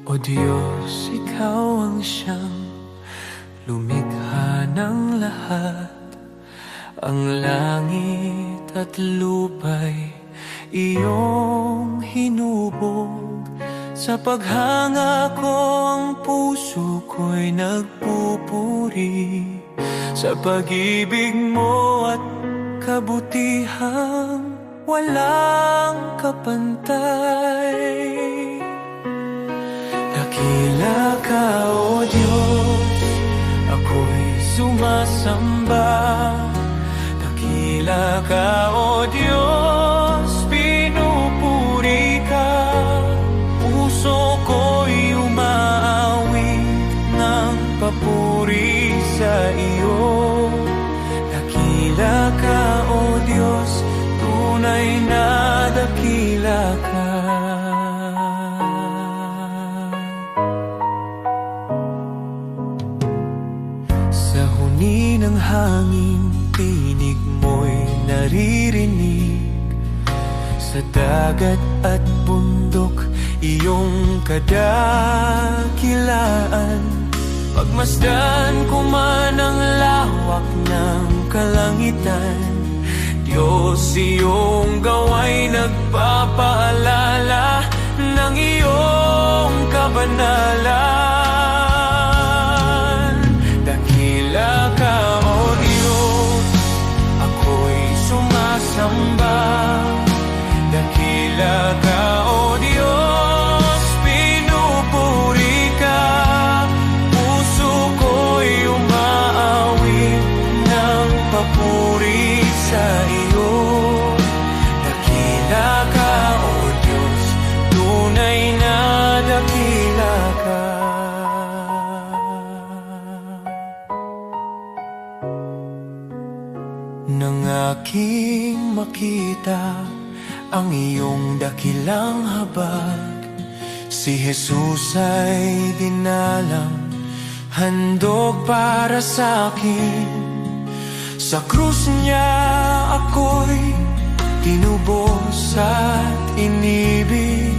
O Diyos, Ikaw ang siyang lumikha ng lahat. Ang langit at lupa'y iyong hinubog. Sa paghanga ko ang puso ko'y nagpupuri sa pag-ibig mo at kabutihang walang kapantay. Dakila ka, O Diyos, ako'y sumasamba. Dakila ka, O Diyos, pinupuri ka. Puso ko'y umaawit ng papuri sa iyo. Dakila ka, O Diyos, tunay na dakila ka. Sa huni ng hangin, tinig mo'y naririnig. Sa dagat at bundok, iyong kadakilaan. Pagmasdan ko man ang lawak ng kalangitan, Diyos, iyong gawa'y nagpapaalala ng iyong kabanalan. Dakila ka, O Diyos, ako'y sumasamba. Dakila ka, O Diyos, pinupuri ka. Puso ko'y umaawit ng papuri sa iyo. Dakila ka, O Diyos, tunay na dakila ka. Nang aking makita ang iyong dakilang habag, si Jesus ay dinalang, handog para sa akin. Sa krus niya ako'y tinubos at inibig,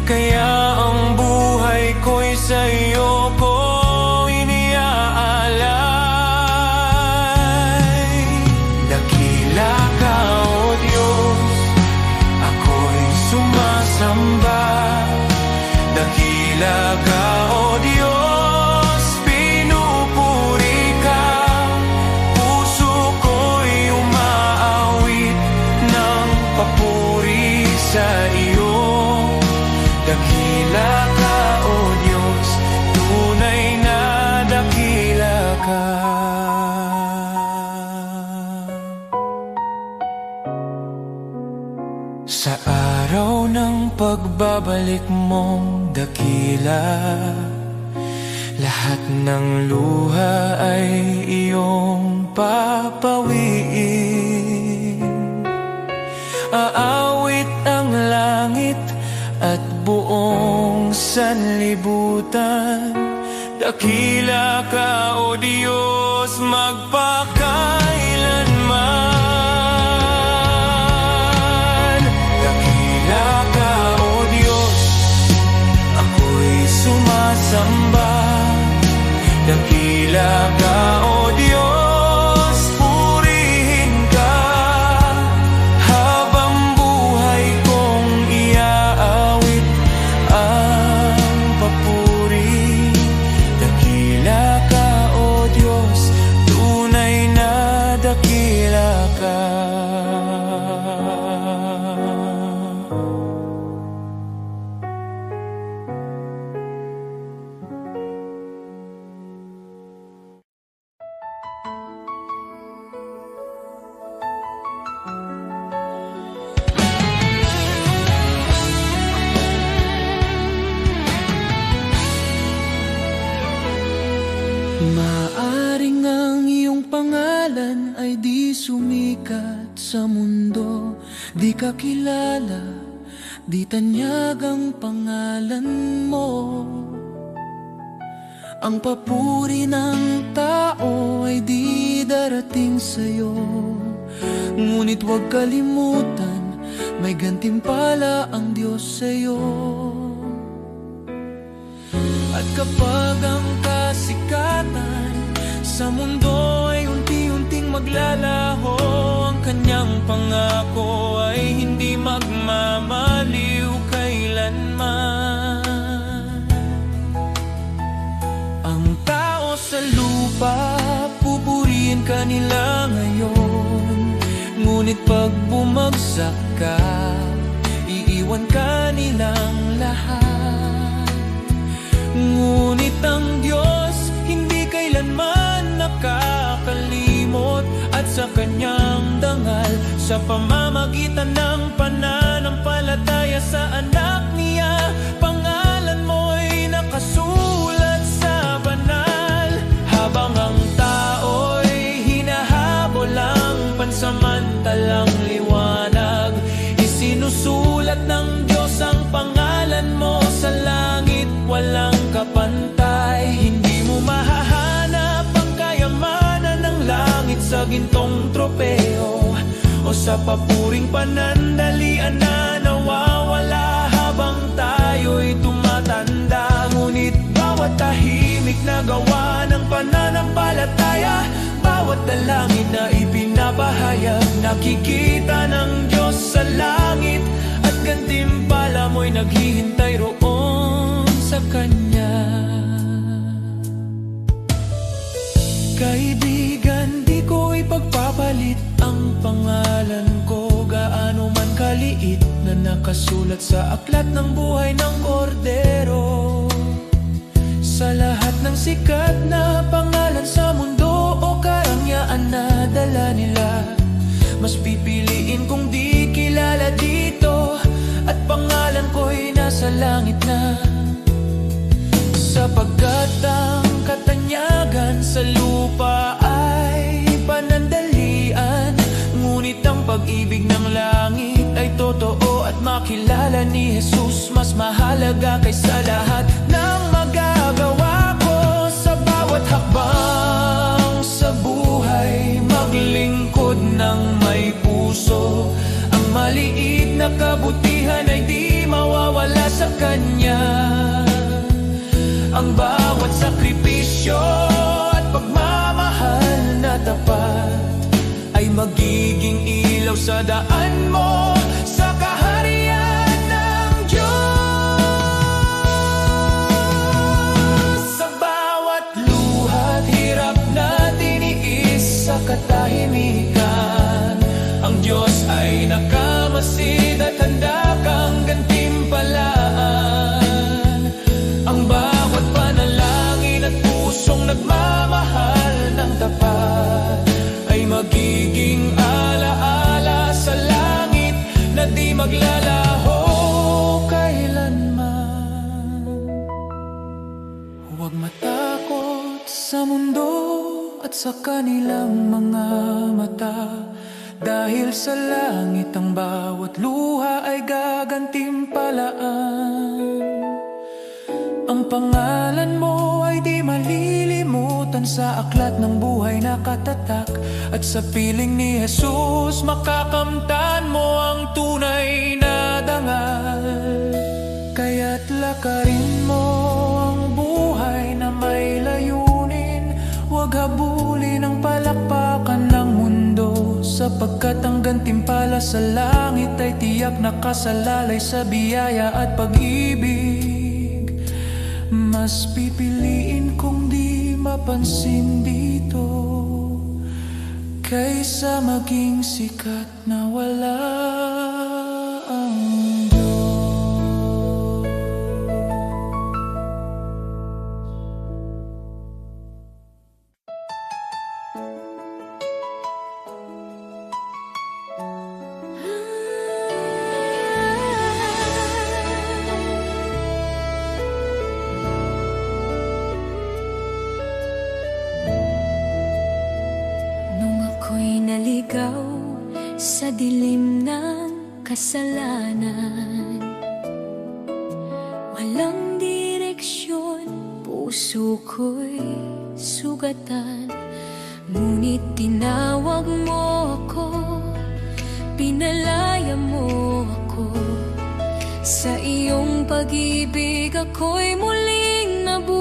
kaya ang buhay ko'y sa iyo ko iniaalay. Dakila ka, O Diyos, ako'y sumasamba. Dakila ka, O Diyos, pinupuri ka. Puso ko'y umaawit ng papuri sa iyo. Dakila ka, O Diyos, tunay na dakila ka. Sa araw ng pagbabalik mong dakila, lahat ng luha ay iyong papawiin. Aawit ang langit at buong sanlibutan. Dakila ka, O Diyos, magpakailanman. Dakila ka, O Diyos, ako'y sumasamba. Dakila ka, O Diyos, purihin ka. Habang buhay kong iaawit ang papuri. Dakila ka, O Diyos, tunay na dakila ka. Maaring ang iyong pangalan ay di sumikat sa mundo, di ka kilala, di tanyag ang pangalan mo. Ang papuri ng tao ay di darating sa'yo, ngunit huwag kalimutan, may gantimpala ang Diyos sa'yo. At kapag ang kasikatan sa mundo ay unti-unting maglalaho, ang kanyang pangako ay hindi magmamaliw kailanman. Ang tao sa lupa, pupurihin ka nila ngayon, ngunit pag bumagsak ka, iiwan ka nilang lahat. Ngunit ang Diyos hindi kailanman nakakalimot, at sa kanyang dangal, sa pamamagitan ng pananampalataya sa anak niya, pangalan mo'y nakasulat sa banal. Habang ang tao'y hinahabol ang pansamantalang liwanag, isinusulat ng Diyos ang pangalan mo sa langit, walang kapantay. Hindi mo mahahanap ang kayamanan ng langit sa gintong tropeo o sa papuring panandalian na nawawala habang tayo'y tumatanda. Ngunit bawat tahimik na gawa ng pananampalataya, bawat dalangin na ipinapahayag, nakikita ng Diyos sa langit, at gantimpala mo'y naghihintay roon sa Kanya. Kaibigan, di ko ipagpapalit ang pangalan ko, gaano man kaliit, na nakasulat sa aklat ng buhay ng Kordero. Sa lahat ng sikat na pangalan sa mundo o karangyaan na dala nila, mas pipiliin kong di kilala dito, at pangalan ko'y nasa langit na. Sapagkat ang katanyagan sa lupa ay panandalian, ngunit ang pag-ibig ng langit ay totoo, at makilala ni Jesus mas mahalaga kaysa lahat ng magagawa ko. Sa bawat hakbang sa buhay, maglingkod ng may puso, ang maliit na kabutihan ay di mawawala sa Kanya. Ang bawat sakripisyo at pagmamahal na tapat ay magiging ilaw sa daan mo sa kaharian ng Diyos. Sa bawat luha't hirap na tiniis sa katahimikan, ang Diyos ay nakamasid at handa kang gantimpalaan. Ang bawat panalangin at pusong nagmamahal ng tapat ay magiging alaala sa langit na di maglalaho kailanman. Huwag matakot sa mundo at sa kanilang mga mata, dahil sa langit ang bawat luha ay gagantimpalaan. Ang pangalan mo ay di malilimutan sa aklat ng buhay na katatak, at sa piling ni Jesus makakamtan mo ang tunay na dangal. Kaya't lakarin mo ang buhay na may layunin, huwag habulin ang palakpakan ng mundo, sapagkat ang gantimpala sa langit ay tiyak nakasalalay sa biyaya at pag-ibig. Mas pipiliin kong di mapansin dito, kaysa maging sikat na wala ang Diyos. Naligaw sa dilim ng kasalanan, walang direksyon, puso ko'y sugatan. Ngunit tinawag mo ako, pinalaya mo ako. Sa iyong pag-ibig ako'y muling nabuhay.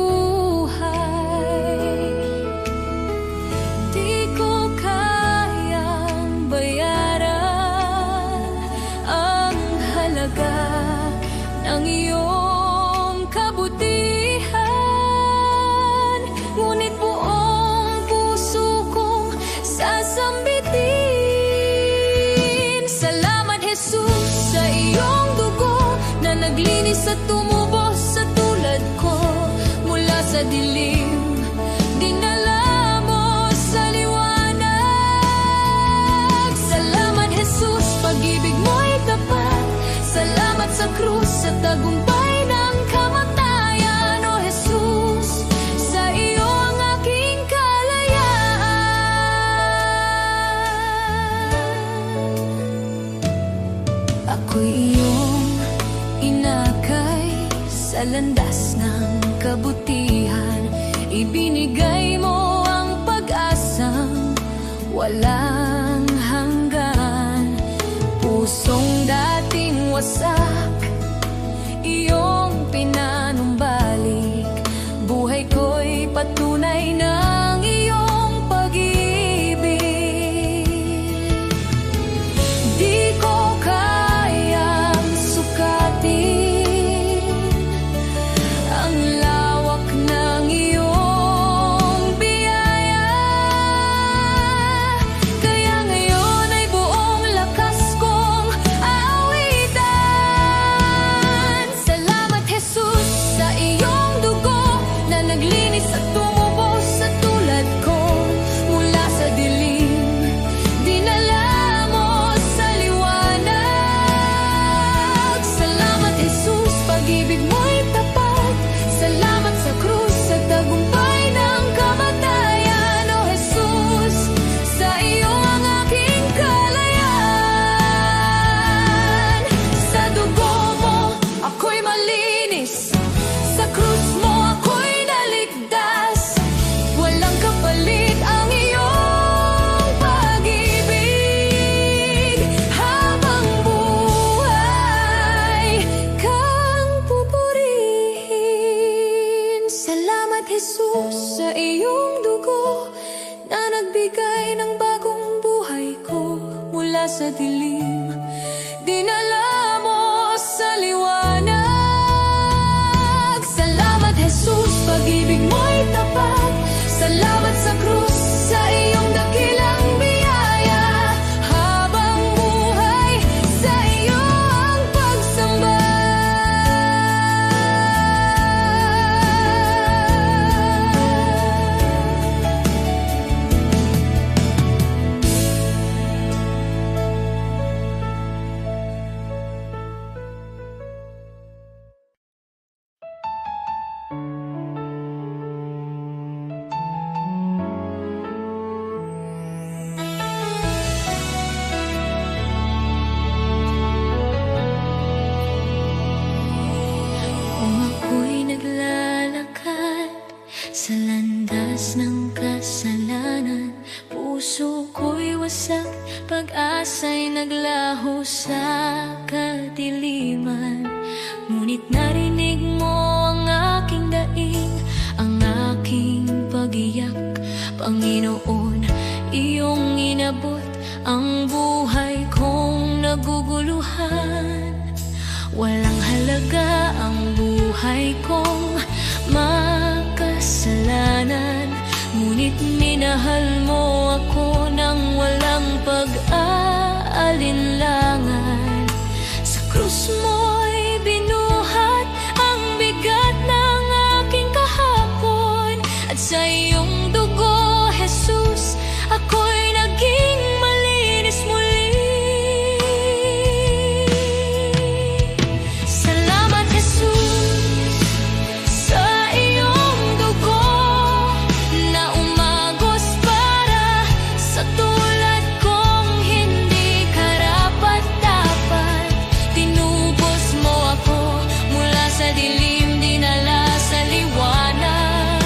naglinis at tumubos sa tulad ko. Mula sa dilim, dinala mo sa liwanag. Salamat Jesus, pag-ibig mo'y tapat. Salamat sa krus, sa tagumpay ng kamatayan. O Jesus, sa iyo ang aking kalayaan. Ako'y iyong inakay sa landas ng kabutihan. Ibinigay mo ang pag-asang walang hanggan. Pusong dating wasak, iyong pinanumbalik. Buhay ko'y patunay ng iyong pag-ibig. Di ko kayang sukatin ang lawak ng iyong biyaya. Kaya ngayon ay buong lakas kong aawitan. Salamat Jesus sa iyong dugo na naglinis at tumubos sa tulad ko. Mula sa dilim, dinala mo sa liwanag. Salamat Jesus, pag-ibig mo'y tapat. Salamat sa krus, sa tagumpay ng kamatayan. O Jesus, sa iyo ang aking kalayaan. Sa dugo mo, ako'y malinis. Sa krus mo, ako'y naligtas. Walang kapalit ang iyong pag-ibig. Habang buhay kang pupurihin. Salamat Jesus sa iyong dugo na nagbigay ng bagong buhay ko. Mula sa dilim, dinala mo sa liwanag. Salamat Jesus, pag-ibig mo'y tapat. Salamat sa krus, sa iyong dakilang biyaya. Habang buhay, sa iyo ang pagsamba. Kung ako'y naglalakad sa landas ng kasalanan, puso ko'y wasak, pag-asa'y naglaho sa kadiliman. Ngunit narinig mo ang aking daing, ang aking pag-iyak. Panginoon, iyong inabot ang buhay kong naguguluhan. Walang halaga ang buhay kong makasalanan. Ngunit minahal mo ako ng walang pag-aalinlangan. Sa krus mo'y binuhat ang bigat ng aking kahapon. At sa iyong dugo, Jesus, ako'y naging malinis muli. Salamat Jesus sa iyong dugo na umagos para sa tulad kong hindi karapat-dapat. Tinubos mo ako mula sa dilim, dinala sa liwanag.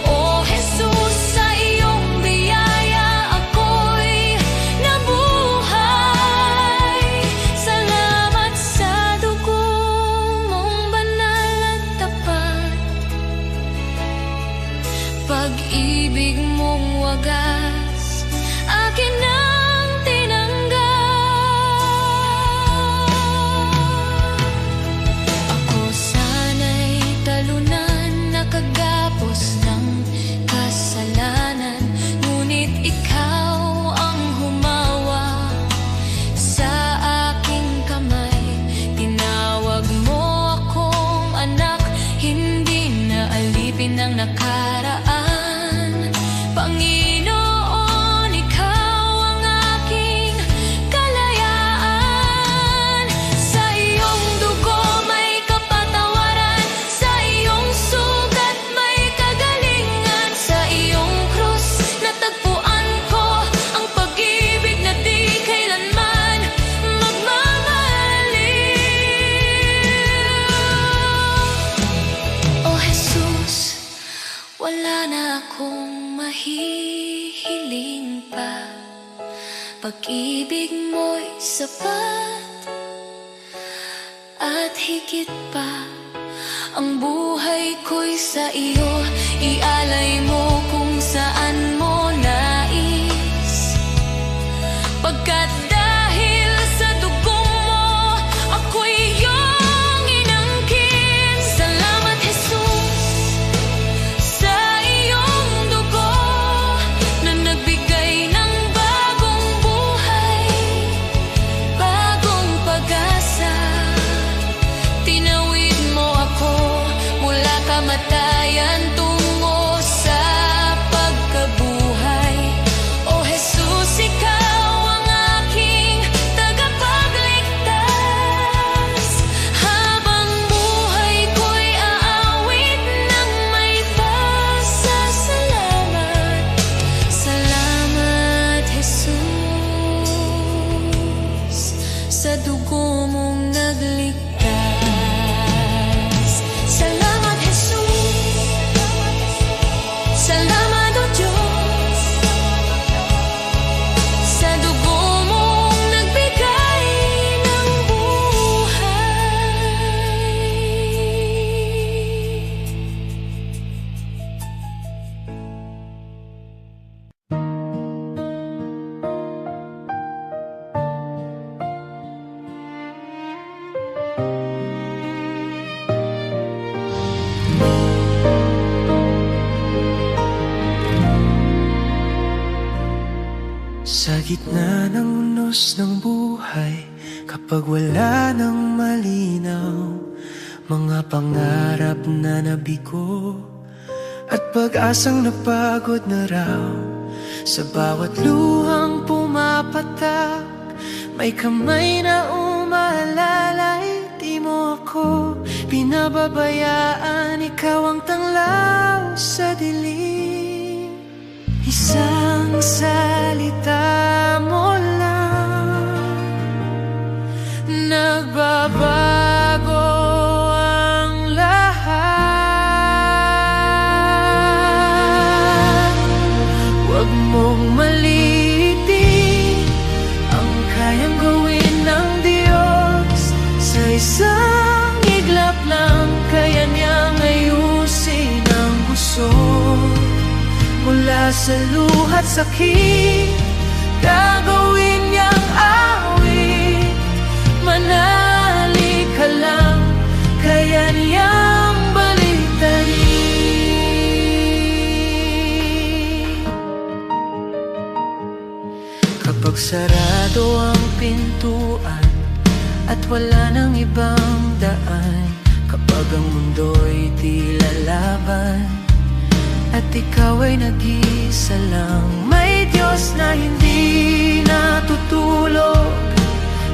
O Jesus, sa iyong biyaya ako'y nabuhay. Salamat sa dugo mong banal at tapat. Pag-ibig mong wagas, akin ang tinanggap. Ako sana'y talunan, nakagapos ng kasalanan. Ngunit ikaw ang humawa sa aking kamay. Tinawag mo nakaraan. Panginoon, ikaw ang aking kalayaan. Sa iyong dugo may kapatawaran, sa iyong sugat may kagalingan. Sa iyong krus natagpuan ko ang pag-ibig na di kailanman magmamaliw. O Jesus, wala na akong mahihiling pa. Pag-ibig mo'y sapat at higit pa. Ang buhay ko'y sa iyo, ialay mo kung saan mo nais. Pagkat dahil sa dugong mo, ako'y iyong inangkin. Salamat, Jesus, sa iyong dugo na nagbigay ng bagong buhay, bagong pag-asa. Tinawid mo ako mula kamatayan tungo sa pagkabuhay. O Jesus, ikaw ang aking tagapagligtas. Habang buhay ko'y aawit ng may pasasalamat. Salamat, Jesus, sa dugo mong nagligtas. Salamat, Jesus. Salamat, O Diyos, sa dugo mong nagbigay ng buhay. Sa gitna ng unos ng buhay, kapag wala nang malinaw, mga pangarap na nabigo at pag-asang napagod na raw. Sa bawat luhang pumapatak, may kamay na umaalalay. Di mo ako pinababayaan, ikaw ang tanglaw sa dilim. Isang salita mo lang, nagbabago ang lahat. Huwag mong maliitin ang kayang gawin ng Diyos. Sa isang iglap lang, kaya niyang ayusin ang gusot. Mula sa luha't sakit, gagawin niyang awit. Manali ka lang, kaya niyang baliktarin. Kapag sarado ang pintuan at wala nang ibang daan, kapag ang mundo'y di lalaban at ikaw ay nag-isa lang, may Diyos na hindi natutulog,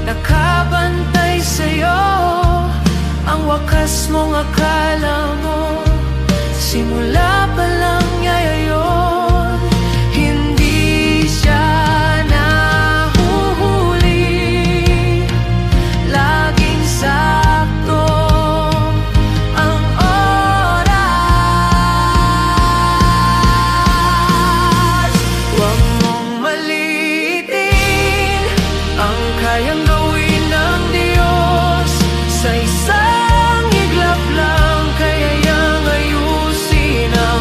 nakabantay sa'yo. Ang wakas mong akala mo, simula pa lang niya yun. Hindi siya nahuhuli, laging sakto ang oras. Huwag mong maliitin ang kayang gawin ng Diyos. Sa isang iglap lang, kaya niyang ayusin ang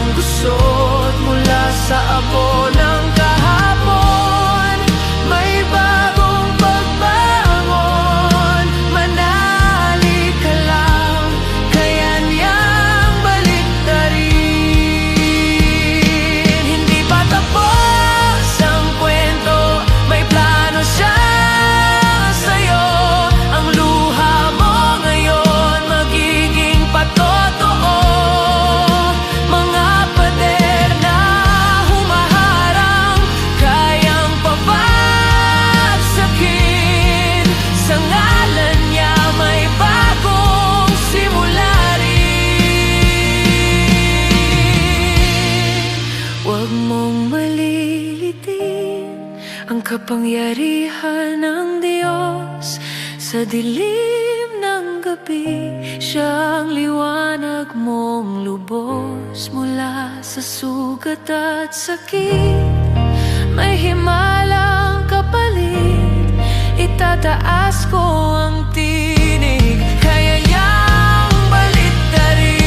Kapangyarihan ng Diyos sa dilim ng gabi, Siya ang liwanag mong lubos mula sa sugat at sakit. May himalang kapalit, itataas ko ang tinig, kaya niyang baliktarin.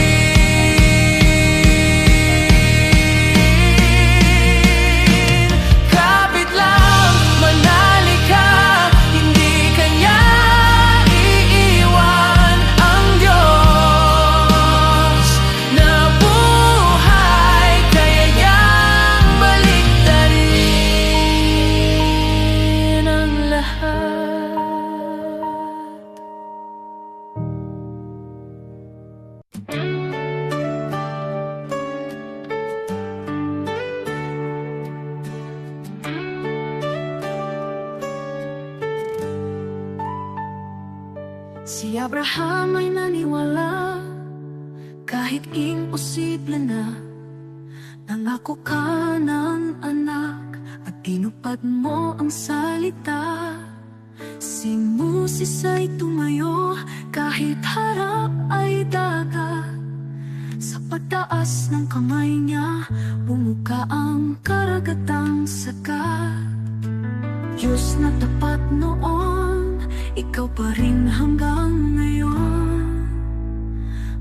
Kapit lang, manali ka, hindi ka niya iiwan. Ang Diyos na buhay, kaya niyang baliktarin ang lahat. Si Abraham ay naniwala kahit imposible na. Nangako ka ng anak at tinupad mo ang salita. Si Moses ay tumayo kahit harap ay dagat. Sa pagtaas ng kamay niya, bumuka ang karagatang sagat. Diyos na tapat noon, ikaw pa rin hanggang ngayon.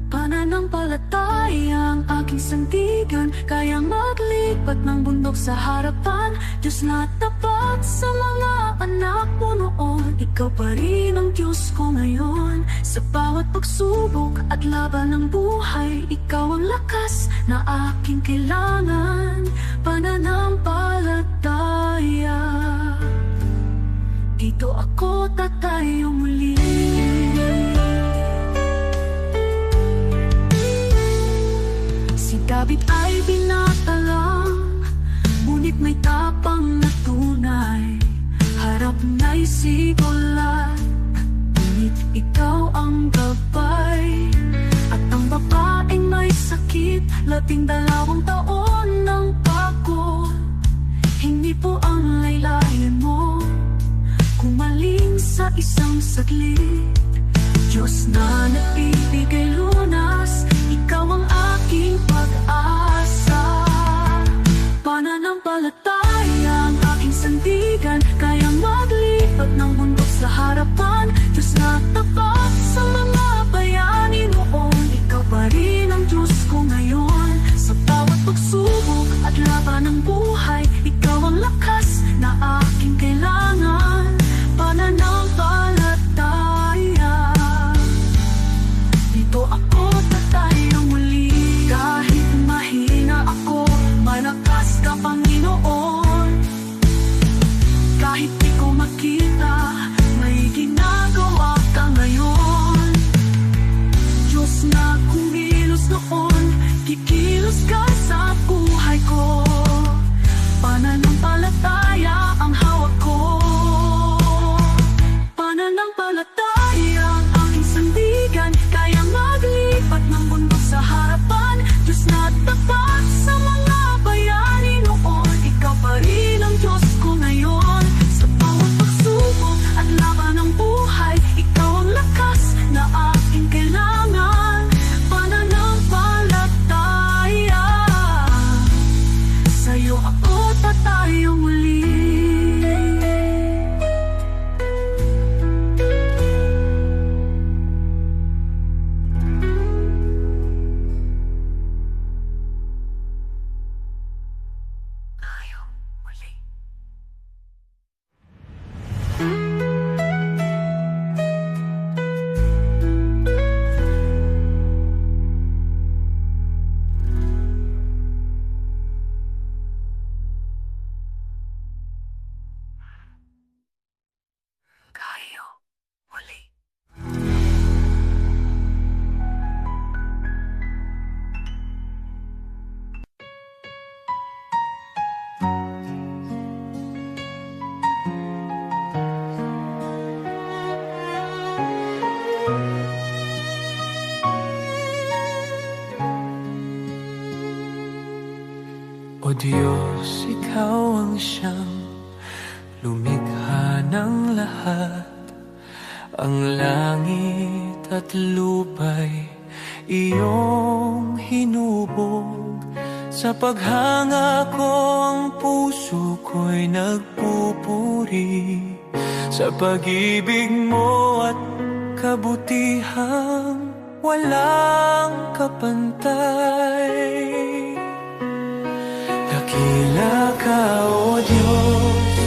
Pananampalataya ang aking sandigan, kayang maglipat ng bundok sa harapan. Diyos na tapat sa mga anak mo noon, ikaw pa rin ang Diyos ko ngayon. Sa bawat pagsubok at laban ng buhay, ikaw ang lakas na aking kailangan. Pananampalataya, dito ako tatayo muli. Si David ay binata lang, ngunit may tapang na tunay. Harap na'y si Goliath, ngunit ikaw ang gabay. At ang babaeng may sakit, 12 taon ng pagod. Hindi po ang laylayan mo kumaling sa isang saglit. Diyos na nagbibigay lunas, ikaw ang aking pag-asa. Pananampalataya ang aking sandigan, kayang maglipat ng bundok sa harapan. Diyos na tapat sa mga bayani noon, ikaw pa rin ang Diyos ko ngayon. Sa bawat pagsubok at laban ng buhay, ikaw ang lakas na aking kailangan. Pananampalataya, dito ako tatayo muli. Kahit mahina ako, malakas ka Panginoon. Kahit di ko makita, may ginagawa ka ngayon. Diyos na kumilos noon, kikilos ka sa buhay ko. Pananampalataya ang hawak ko. Pananampalataya ang aking sandigan, kayang maglipat ng bundok sa harapan. Diyos na tapat sa mga bayani noon, ikaw pa rin ang Diyos ko ngayon. Sa bawat pagsubok at laban ng buhay, ikaw ang lakas na aking kailangan. Pananampalataya, sa'yo ako tatayo muli. O Diyos, ikaw ang siyang lumikha ng lahat. Ang langit at lupa'y iyong hinubog. Sa paghanga ko ang puso ko'y nagpupuri sa pag-ibig mo at kabutihang walang kapantay. Dakila ka, O Diyos,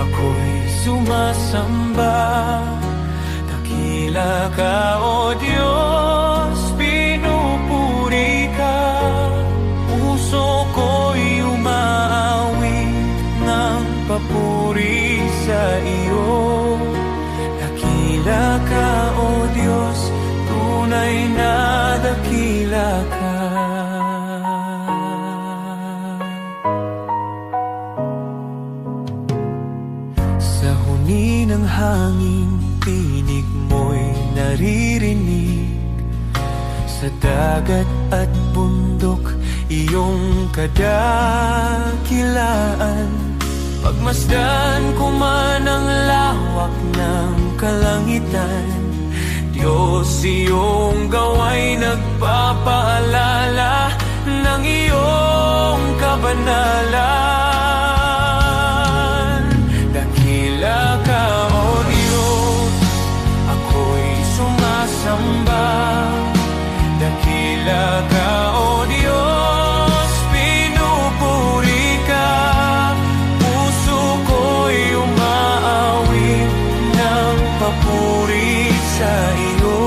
ako'y sumasamba. Dakila ka, O Diyos, pinupuri ka. Puso ko'y umaawit ng papuri sa iyo. Dakila ka, O Diyos, tunay na dakila ka. Sa huni ng hangin, tinig mo'y naririnig. Sa dagat at bundok, iyong kadakilaan. Pagmasdan ko man ang lawak ng kalangitan, Diyos, iyong gawa'y nagpapaalala ng iyong kabanalan. Dakila ka, O Diyos, ako'y sumasamba. Dakila ka, O Diyos, pinupuri ka. Puso ko'y umaawit ng papuri sa iyo.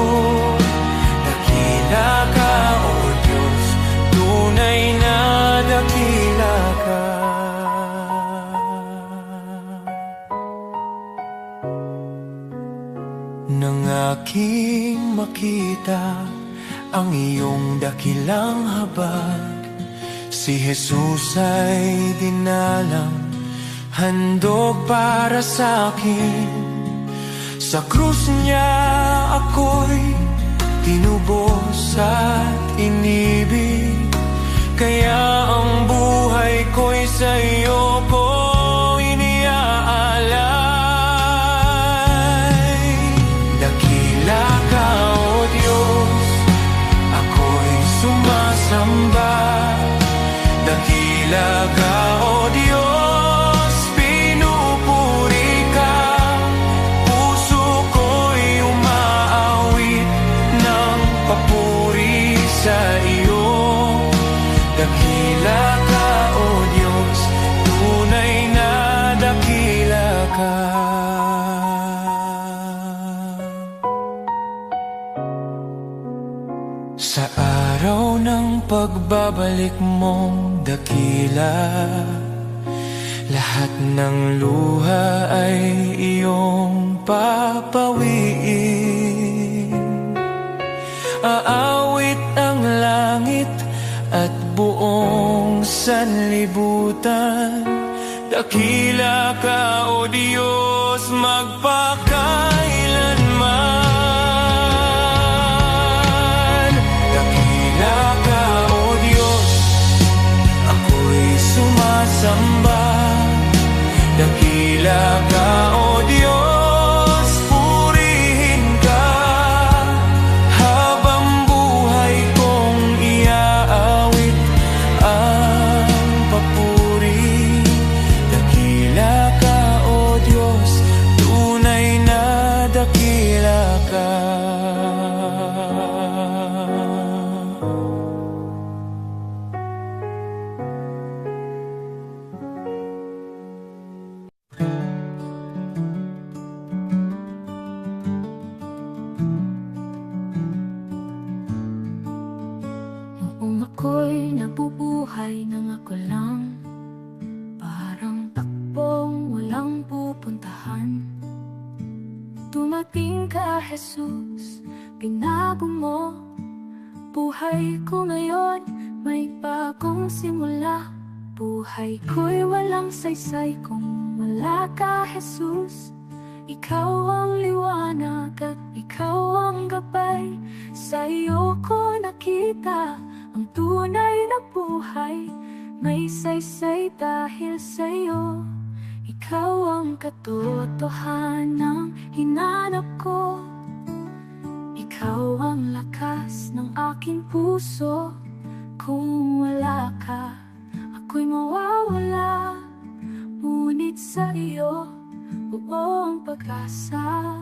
Dakila ka, O Diyos, tunay na dakila ka. Nang aking makita ang iyong dakilang habag, si Jesus ay dinalang, handog para sa akin. Sa krus niya ako'y tinubos at inibig, kaya ang buhay ko'y sa iyo ko iniaalay. Dakila ka, O Diyos, ako'y sumasamba. Dakila ka, O Diyos, pinupuri ka. Puso ko'y umaawit ng papuri sa iyo. Dakila ka, O Diyos, tunay na dakila ka. Sa araw ng pagbabalik mong dakila, lahat ng luha ay iyong papawiin. Aawit ang langit at buong sanlibutan. Dakila ka, O Diyos, magpakailanman. Dakila ka, O Diyos, ako'y sumasamba. Dakila ka, O Diyos, purihin ka. Habang buhay kong iaawit ang papuri. Dakila ka, O Diyos, tunay na dakila ka. Noong ako'y nabubuhay nang ako lang, parang takbong walang pupuntahan. Dumating ka, Jesus, binago mo buhay ko ngayon, may bagong simula. Buhay ko'y walang saysay kung wala ka, Jesus. Ikaw ang liwanag at ikaw ang gabay. Sa iyo ko nakita ang tunay na buhay. May saysay dahil sa iyo. ikaw ang katotohanang hinanap ko. Ikaw ang lakas ng aking puso. Kung wala ka, ako'y mawawala. Ngunit sa iyo, buo ang pag-asa.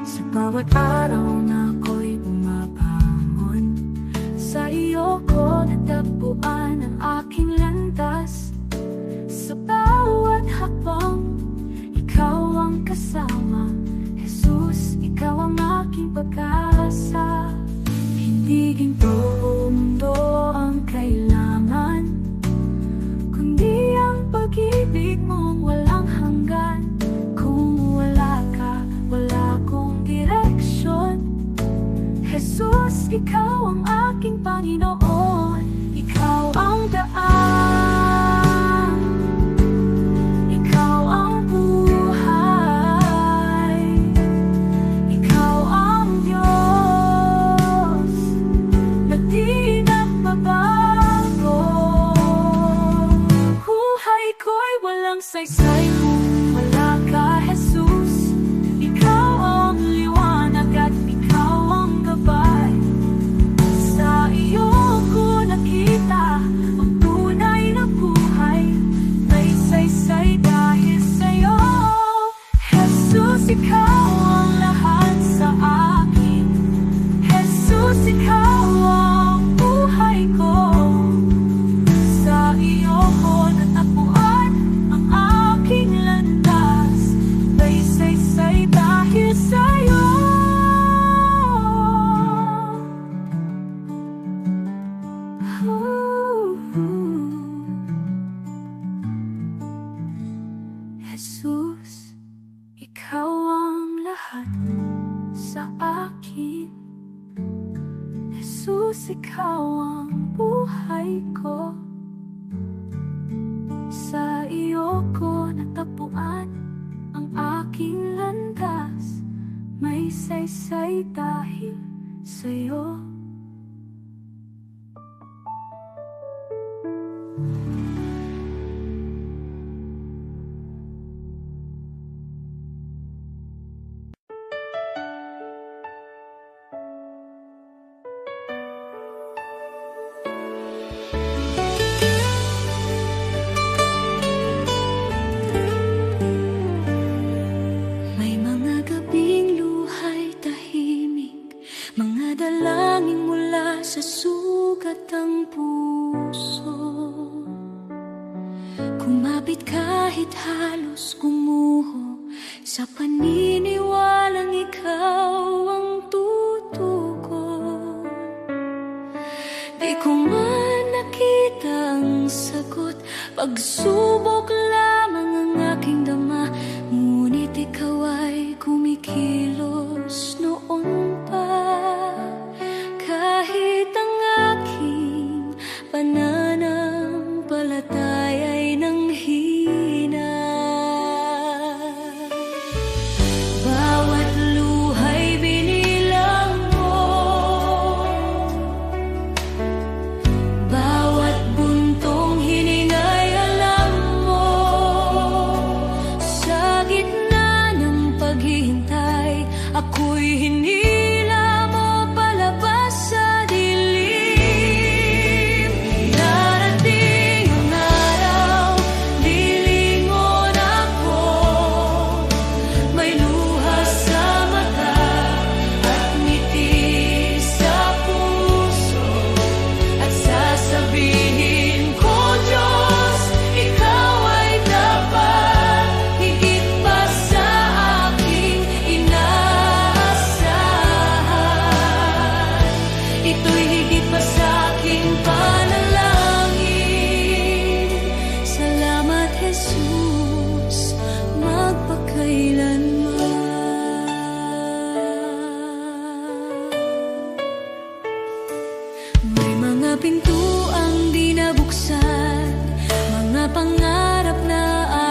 Sa bawat araw na ako'y bumabangon, sa iyo ko natagpuan ang aking landas. Sa bawat hakbang, ikaw ang kasama. Jesus, ikaw ang aking pag-asa. Hindi ginto o mundo ang kailangan, kundi ang pag-ibig mong walang hanggan. Kung wala ka, wala akong direksyon. Jesus, ikaw ang aking Panginoon. Ikaw ang daan, ikaw ang buhay, ikaw ang Diyos na di nagbabago. Buhay ko'y walang saysay kung wala ka, Jesus. Ikaw ang liwanag at ikaw ang gabay. Sa iyo ko nakita ang tunay na buhay. May saysay dahil sa'yo. Jesus, ikaw ang lahat sa akin. Jesus, ikaw ang buhay ko. Sa iyo ko natagpuan ang aking landas. May saysay dahil sa'yo. Jesus, ikaw ang lahat sa akin. Jesus, ikaw ang buhay ko. Sa iyo ko natagpuan ang aking landas. May saysay dahil sa'yo. May mga gabing luhay tahimik, mga dalangin mula sa sugat ang puso. Kumapit kahit halos gumuho, sa paniniwalang ikaw ang tutugon. Di ko man nakita ang sagot, pagsubok lamang ang aking dama. Ngunit ikaw ay kumikilos noon pa. Kahit ang aking pananampalataya ay nanghina. Bawat luhay binilang mo, bawat buntong hiningay alam mo. Sa gitna ng paghihintay, ako'y hinila mo palabas sa dilim. Darating ang araw, lilingon ako. May luha sa mata at ngiti sa puso. At sasabihin ko, Diyos, ikaw ay dapat. Higit pa sa aking inaasahan. Ito'y higit pa sa aking panalangin. Salamat, Jesus, magpakailanman. May mga pintuang di nabuksan, mga pangarap na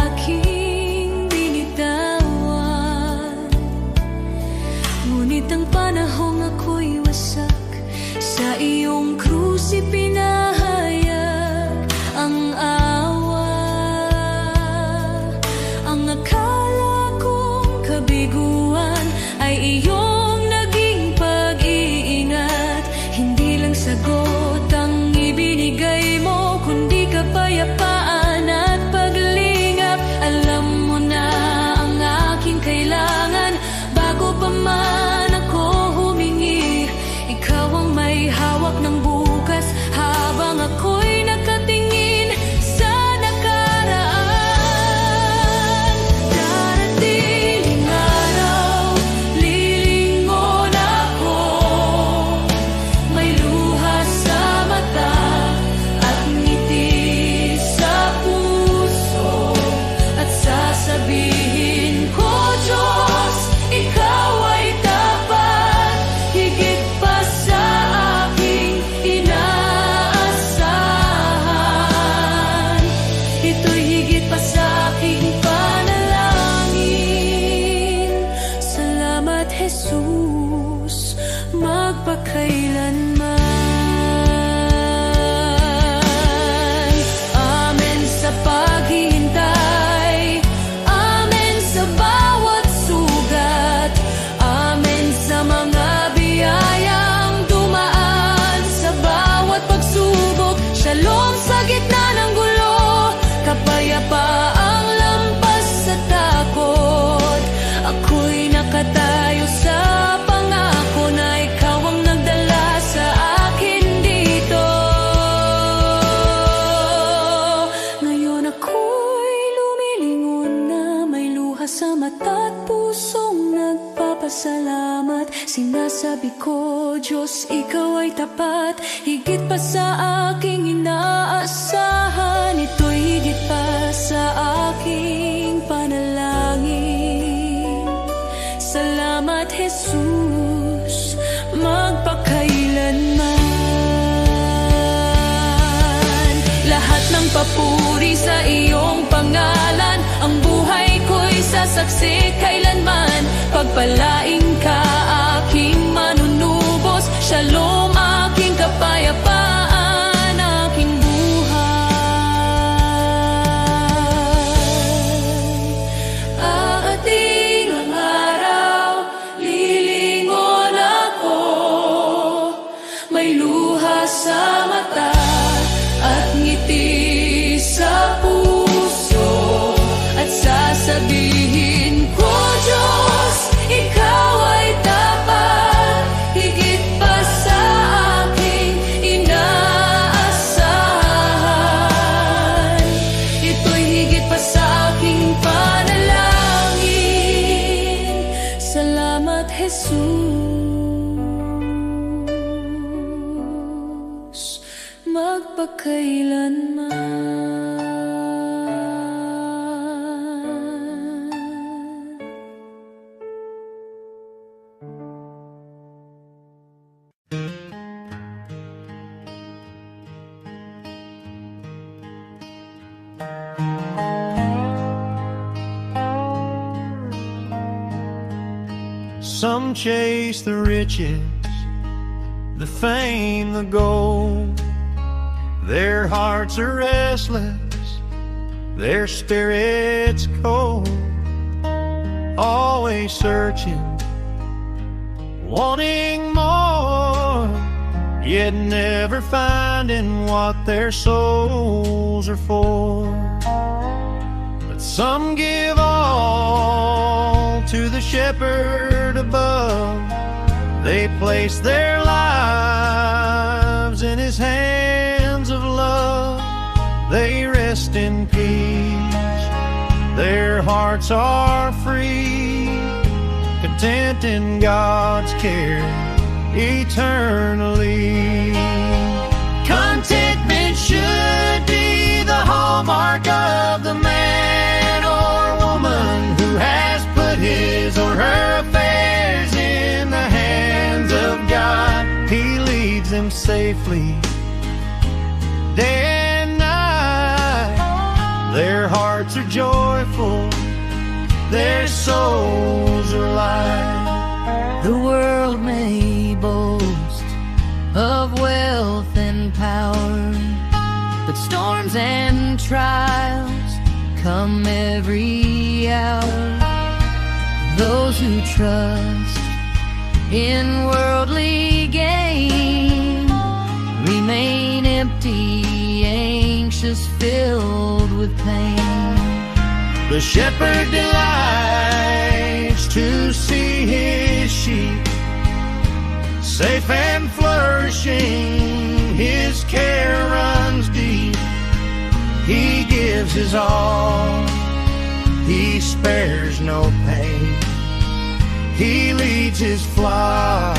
aking binitawan. Ngunit ang panahong ako'y wasak, sa iyong krus ipinahayag ang awa. Ang ko, Diyos, Ikaw ay tapat. Higit pa sa aking inaasahan, ito'y higit pa sa aking panalangin. Salamat, Jesus, magpakailanman. Lahat ng papuri sa iyong pangalan, ang buhay ko'y sasaksi kailanman. Pagpalaing ka, aking manunubos, Shalom, aking kapayapaan, aking buhay. Aating ang araw, lilingon ako, may luha sa mata at ngiti sa puso, at sasabihin ko, Diyos, Ikaw ay tapat. Higit pa sa aking inaasahan, ito'y higit pa sa aking panalangin. Salamat, Jesus, magpakailanman. Some chase the riches, the fame, the gold. Their hearts are restless, their spirits cold. Always searching, wanting more, yet never finding what their souls are for. But some give all to the shepherd above. They place their lives in his hands of love. They rest in peace, their hearts are free, content in God's care eternally. Contentment should be the hallmark of the man or woman who has put his or her affairs in the hands of God. He leads them safely day and night. Their hearts are joyful, their souls are light. The world may boast of wealth and power, but storms and trials come every hour. Those who trust in worldly gain remain empty, anxious, filled with pain. The shepherd delights to see his sheep safe and flourishing. His care runs deep. He gives his all. He spares no pain. He leads his flock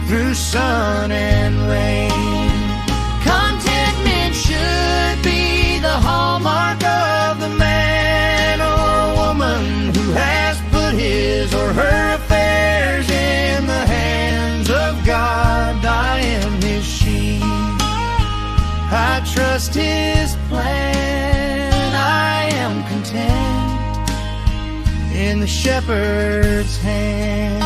through sun and rain. Contentment should be the hallmark of the man or woman who has put his or her affairs in the hands of God. I am his sheep, I trust his plan. I am content in the shepherd's hand.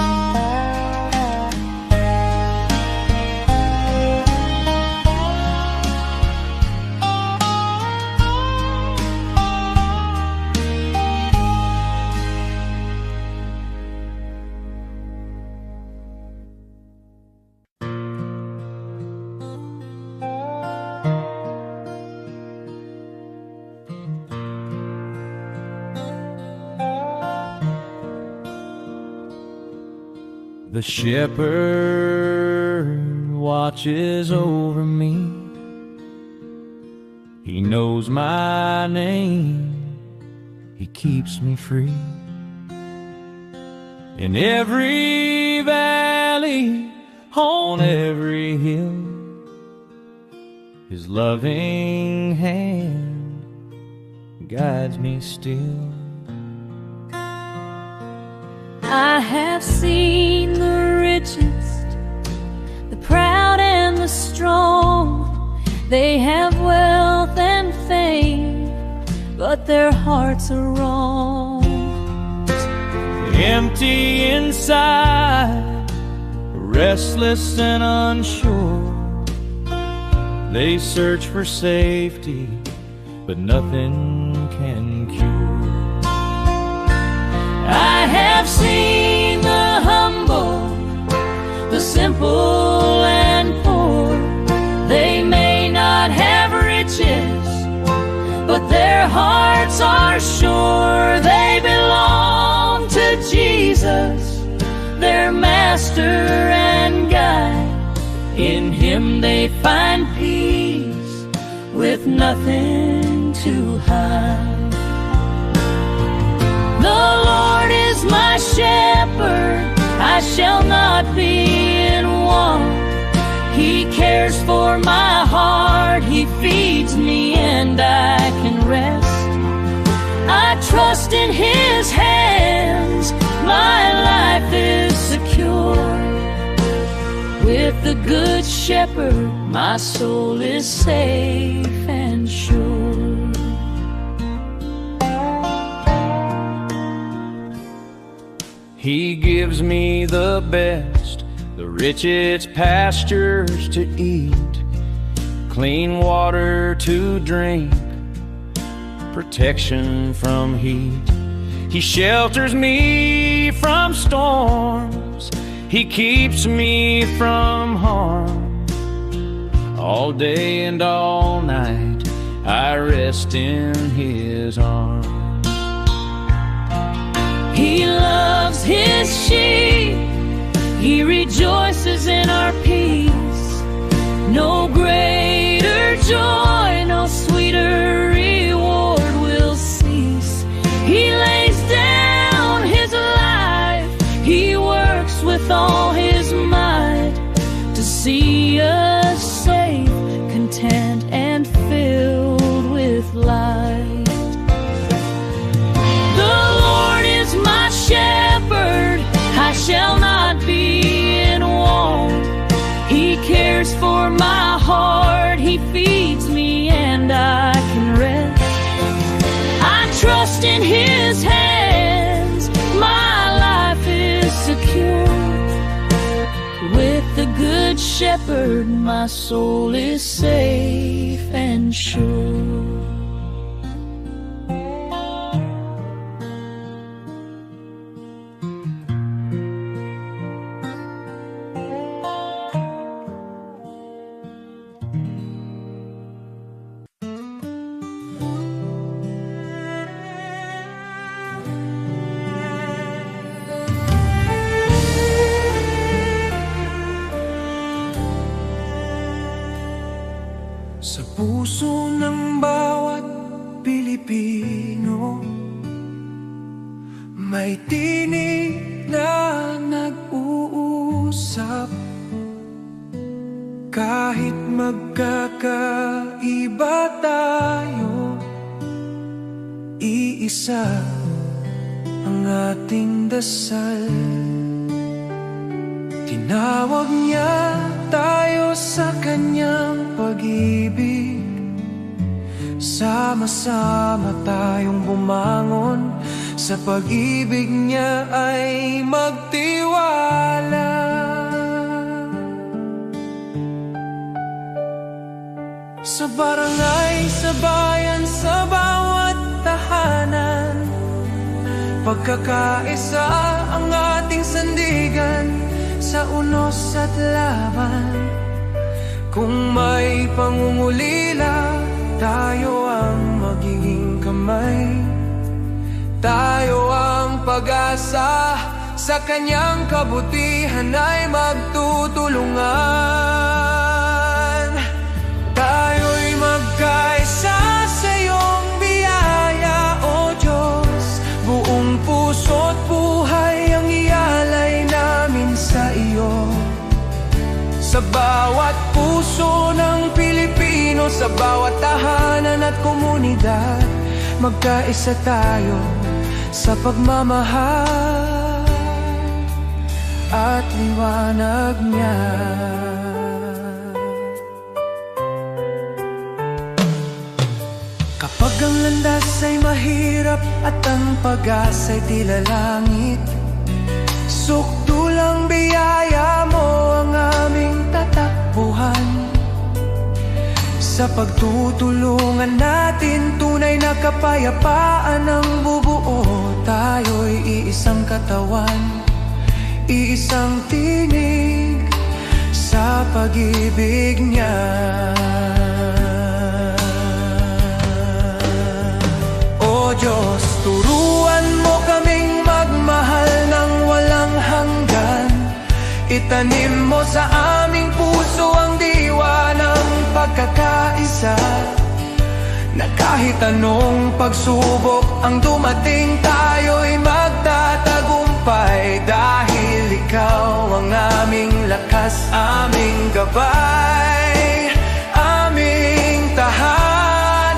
The shepherd watches over me. He knows my name. He keeps me free. In every valley, on every hill, His loving hand guides me still. I have seen the richest, the proud and the strong. They have wealth and fame, but their hearts are wrong. Empty inside, restless and unsure. They search for safety, but nothing can cure. I have seen the humble, the simple and poor. They may not have riches, but their hearts are sure. They belong to Jesus, their master and guide. In Him they find peace with nothing to hide. The Lord is my shepherd, I shall not be in want. He cares for my heart, He feeds me and I can rest. I trust in His hands, my life is secure. With the Good Shepherd, my soul is safe and sure. He gives me the best, the richest pastures to eat, clean water to drink, protection from heat. He shelters me from storms, He keeps me from harm. All day and all night I rest in His arms. He loves His sheep, He rejoices in our peace. No greater joy, no sweeter reward will cease. He lays down His life, He works with all His might to see us safe, content and filled with light. The Lord is my shepherd, I shall not be in want. He cares for my heart, He feeds me and I can rest. I trust in His hands, my life is secure. With the Good Shepherd, my soul is safe and sure. Sa puso ng bawat Pilipino, may tinig na nag-uusap. Kahit magkakaiba tayo, iisa ang ating dasal. Tinawag niya tayo sa kanyang pag-ibig. Sama-sama tayong bumangon, sa pag-ibig niya ay magtiwala. Sa barangay, sa bayan, sa bawat tahanan, pagkakaisa ang ating sandigan. Sa unos at laban, kung may pangungulila, tayo ang magiging kamay. Tayo ang pag-asa, sa kanyang kabutihan ay magtutulungan. Tayo'y magkaisa sa iyong biyaya, O Diyos. Buong puso't buhay ang iyaya. komunidad, magkaisa tayo sa pagmamahal at liwanag niya. Kapag ang landas ay mahirap at ang pag-asa'y tila langit, sukdulang biyaya mo ang aming tatakbuhan. Sa pagtutulungan natin, tunay na kapayapaan ang bubuo. Tayo'y iisang katawan, iisang tinig sa pag-ibig niya. O Diyos, turuan mo kaming magmahal ng walang hanggan. Itanim mo sa aming puso ang diwa ng pagkakaisa, na kahit anong pagsubok ang dumating, tayo'y magtatagumpay. Dahil ikaw ang aming lakas, aming gabay, aming tahanan.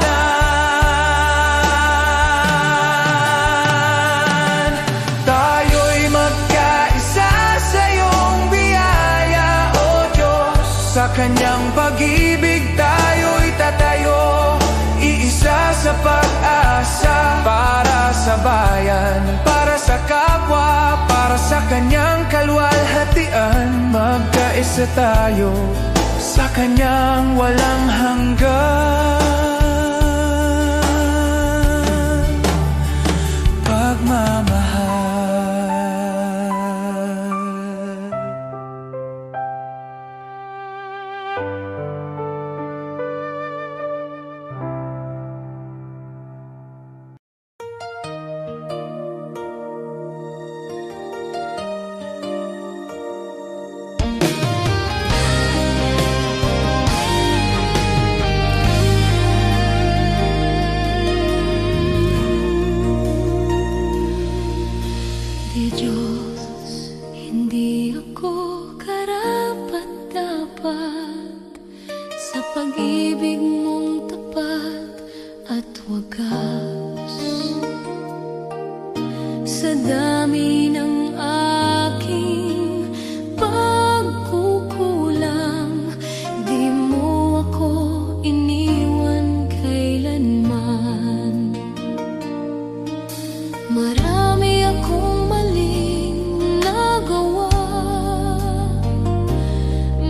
Tayo'y magkaisa sa iyong biyaya, O Diyos. Sa kanyang pag-ibig tayo'y tatayo, iisa sa pag-asa. Para sa bayan, para sa kapwa, para sa kanyang kaluwalhatian. Magkaisa tayo sa kanyang walang hanggan pagmamahal. Di Diyos, hindi ako karapat-dapat sa pag-ibig mong tapat at wagas. Sa dami ng aking pagkukulang, di mo ako iniwan kailanman. Marami akong maling nagawa,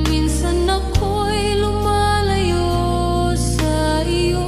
minsan ako'y lumalayo sa iyo.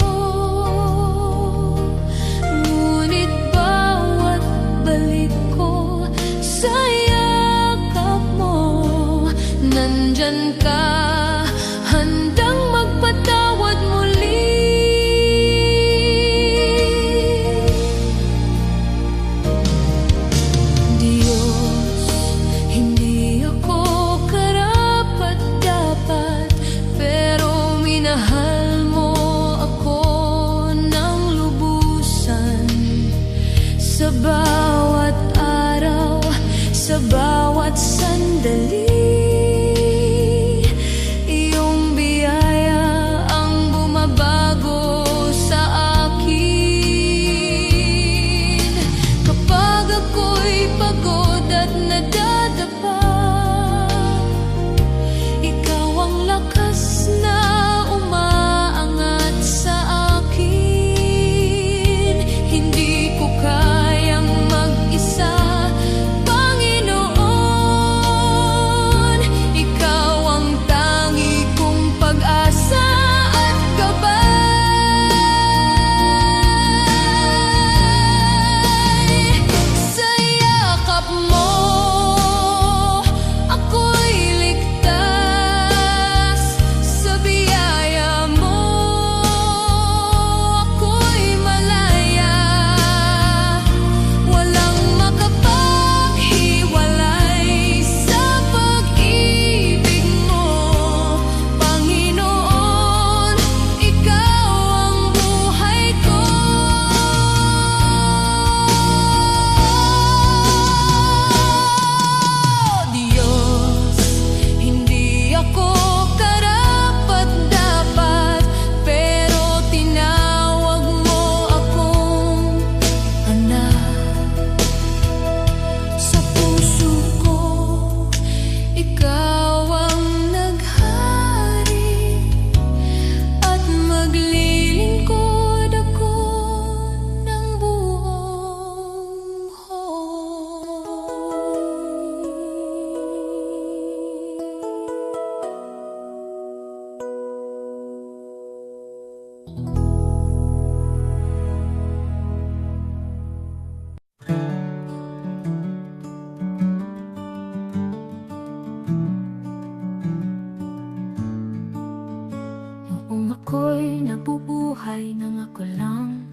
ako'y nabubuhay nang ako lang,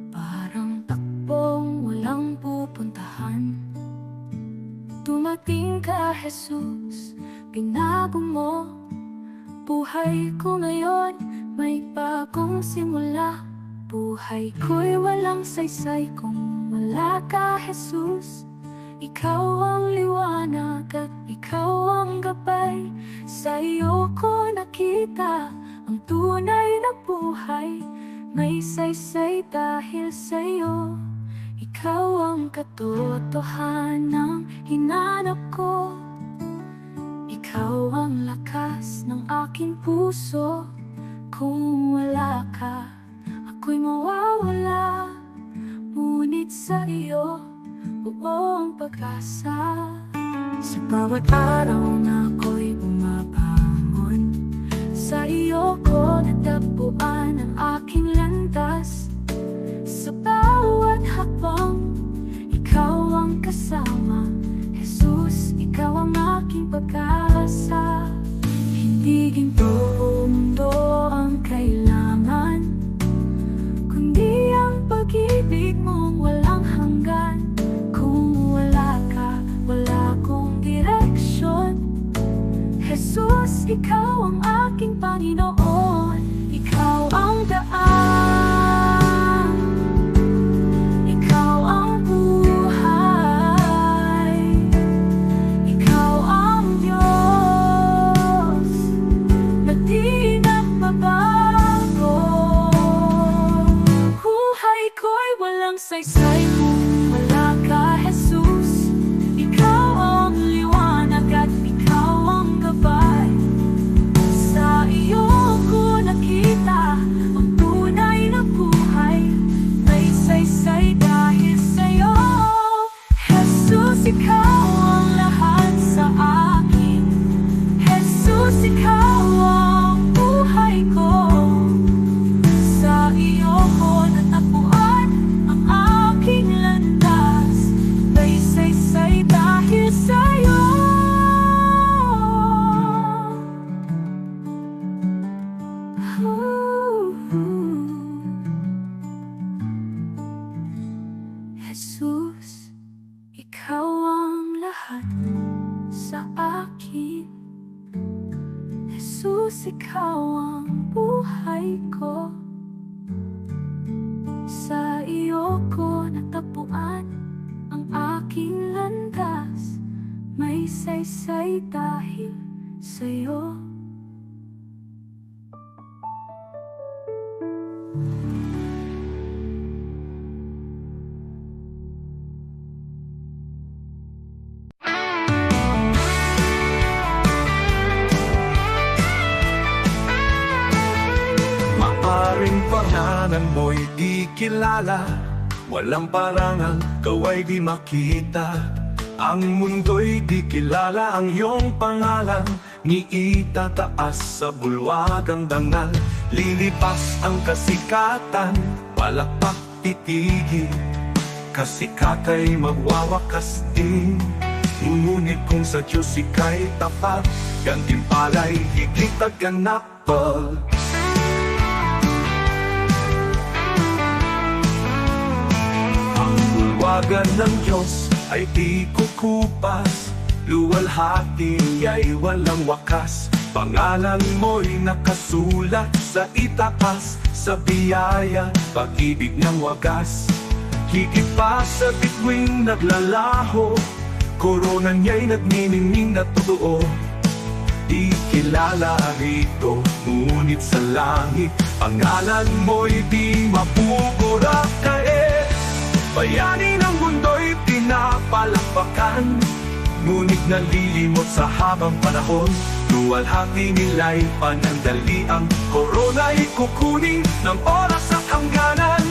parang takbong walang pupuntahan. Dumating ka, Jesus, binago mo buhay ko ngayon, may bagong simula. Buhay ko'y walang saysay kung wala ka, Jesus. Ikaw ang liwanag at ikaw ang gabay. Sa iyo ko nakita ang tunay na buhay. May saysay dahil sa iyo. Ikaw ang katotohanang hinanap ko. Ikaw ang lakas ng aking puso. Kung wala ka, ako'y mawawala. Ngunit sa iyo, buong pag-asa. Sa bawat araw na ako'y bumabangon, sa iyo ko natagpuan ang aking landas. Sa bawat hakbang, ikaw ang kasama. Jesus, ikaw ang aking pag-asa. Hindi ginto o mundo ang kailangan, kundi ang pag-ibig mong walang hanggan. Kung wala ka, wala akong direksyon. Jesus, ikaw ang aking Panginoon. Ikaw ang daan, ikaw ang buhay, ikaw ang Diyos na di nagbabago. Buhay ko'y walang saysay kung wala ka, Jesus. Ikaw ang liwanag at ikaw ang gabay. Sa iyo ko nakita ang tunay na buhay. May saysay dahil sa'yo. Jesus, ikaw ang lahat sa akin. Jesus, ikaw ang buhay ko. Sa iyo ko natagpuan ang aking landas. May saysay dahil sa'yo. Jesus, ikaw ang lahat sa akin. Jesus, ikaw ang buhay ko. Sa iyo ko natagpuan ang aking landas. May saysay dahil sa'yo. Maaring pangalan mo'y di kilala, walang parangal, kaway di makita. Ang mundo'y di kilala ang iyong pangalan, ni itataas sa bulwagang dangal. Lilipas ang kasikatan, palakpak titigil, kasikata'y magwawakas din. Ngunit kung sa Diyos ika'y tapat, gantimpala'y higit at ganapal. Ang bulwagan ng Diyos ay di kukupas, luwalhati ay walang wakas. Pangalan mo'y nakasulat sa itaas, sa biyaya, pag-ibig ng wagas. Higit pa sa bituing naglalaho, korona niya'y nagniningning na totoo. Di kilala rito, ngunit sa langit, pangalan mo'y di mapupura. Kahit bayani ng mundo'y pinapalakpakan, ngunit nalilimot sa habang panahon. Luwalhati nila'y panandaliang korona'y kukunin ng oras at hangganan.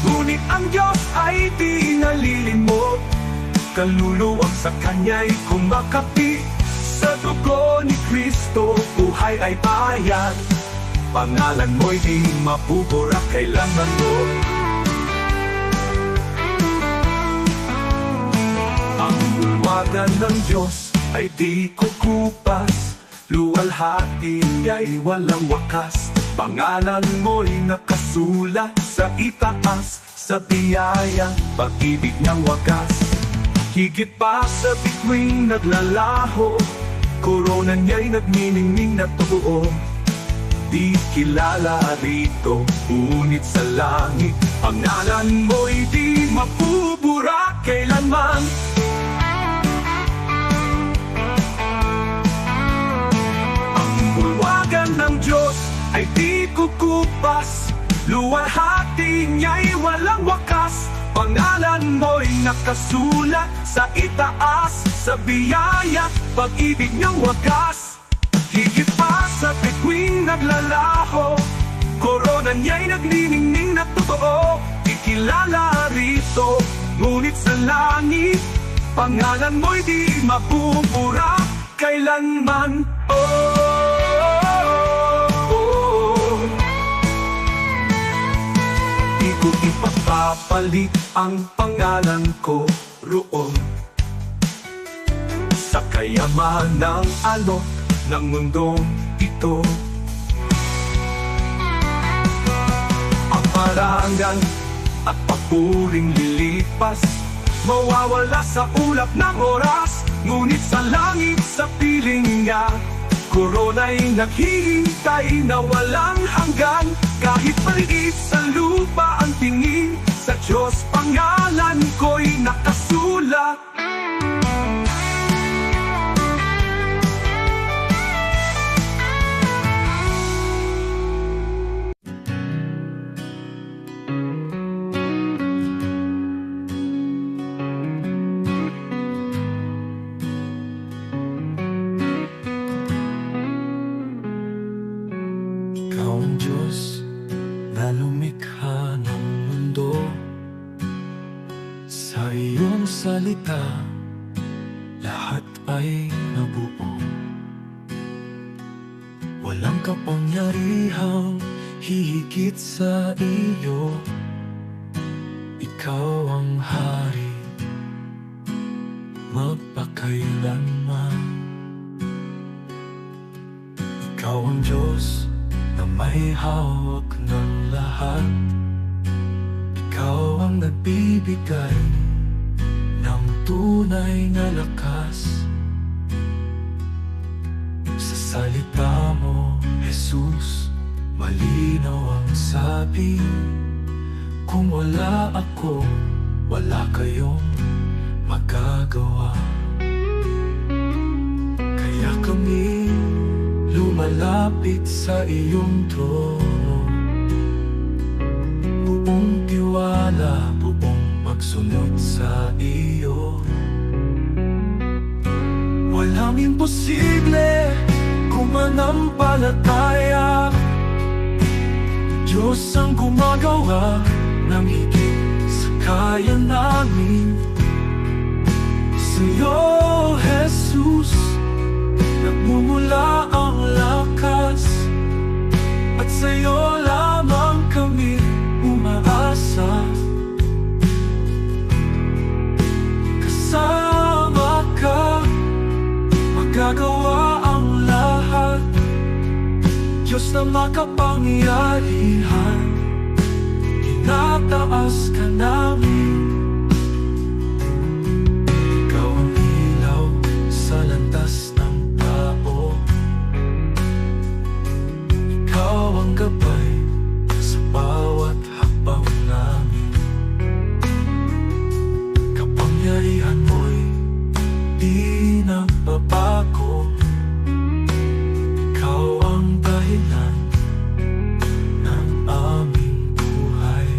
Ngunit ang Diyos ay di nalilimot, kaluluwang sa Kanya'y kumakapi. Sa dugo ni Kristo, buhay ay bayad. Pangalan mo'y di mapupura kailanman mo. Ang bulwagan ng Diyos ay di kukupas, luwalhati ay walang wakas. Pangalan mo'y nakasulat sa itaas, sa biyaya, pag-ibig niyang wagas. Higit pa sa bituing naglalaho, korona niya'y nagniningning na totoo. Di kilala rito, ngunit sa langit, pangalan mo'y di mapubura kailanman. Ang bulwagan ng Diyos ay di kukupas, luwalhati niya'y walang wakas. Pangalan mo'y nakasulat sa itaas, sa biyaya, pag-ibig niyang wagas. Higit pa sa bituing naglalaho, korona niya'y nagniningning na totoo. Ikilala rito, ngunit sa langit, pangalan mo'y di mapupura kailanman. Di ko ipapapalit ang pangalan ko roon sa kayamanang alok ng mundong ito. Ang parangal at papuring lilipas, mawawala sa ulap ng oras. Ngunit sa langit, sa piling niya, korona'y naghihintay na walang hanggan. Kahit maliit sa lupa ang tingin, sa Diyos pangalan ko'y nakasulat. Ikaw ang Diyos na lumikha ng mundo. Sa iyong salita, lahat ay nabuo. Walang kapangyarihang hihigit sa iyo. Ikaw ang hari, magpakailanman. Ikaw ang Diyos na may hawak ng lahat. Ikaw ang nagbibigay ng tunay na lakas. Sa salita mo, Jesus, malinaw ang sabi. Kung wala ako, wala kayong magagawa. Kaya kami lumalapit sa iyong trono, buong tiwala, buong pagsunod sa iyo. Walang imposible kung manampalataya. Diyos ang gumagawa ng higit sa kaya namin. Sa iyo, Jesus, nagmumula ang lakas, at sa iyo lamang kami umaasa. Kasama ka, magagawa ang lahat. Diyos na makapangyarihan, tinataas ka namin. Ikaw ang ilaw sa landas ng tao. Ikaw ang gabay sa bawat hakbang namin. Kapangyarihan mo'y di nagbabago. Ikaw ang dahilan ng aming buhay.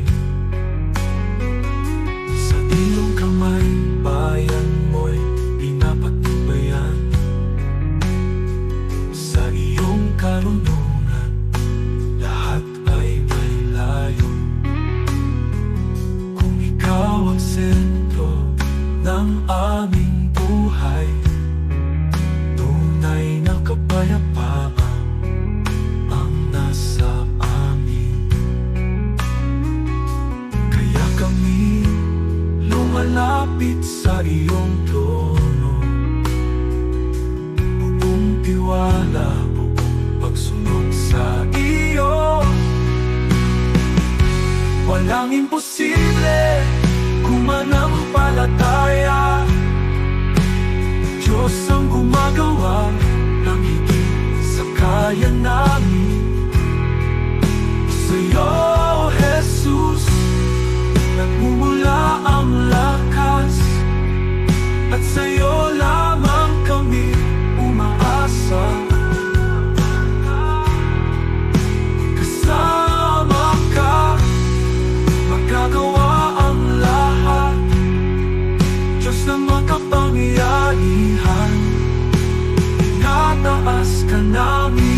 Sa iyong kamay, bayan mo'y pinapatubayan. Sa iyong karunungan, lahat ay may layo. Kung ikaw ang sentro ng aming buhay, tunay na kapayapaan ang nasa amin. Kaya kami lumalapit sa iyong trono, buong tiwala, buong pagsunod sa iyo. imposible kung manampalataya. Diyos ang gumagawa ng higit sa kaya namin. Sa'yo, Jesus, nagmumula ang lakas, at sa'yo lamang kami umaasa. Kasama ka, magagawa ang lahat. Diyos na makapangyarihan, inataas ka namin.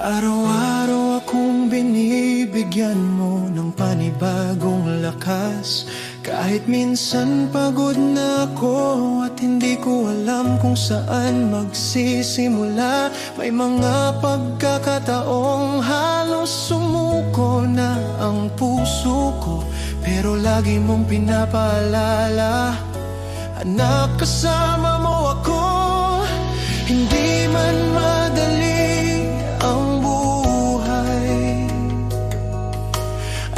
Araw-araw akong binibigyan mo ng panibagong lakas. Kahit minsan pagod na ako at hindi ko alam kung saan magsisimula. May mga pagkakataong halos sumuko na ang puso ko, pero lagi mong pinapaalala, anak, kasama mo ako. Hindi man madali ang buhay,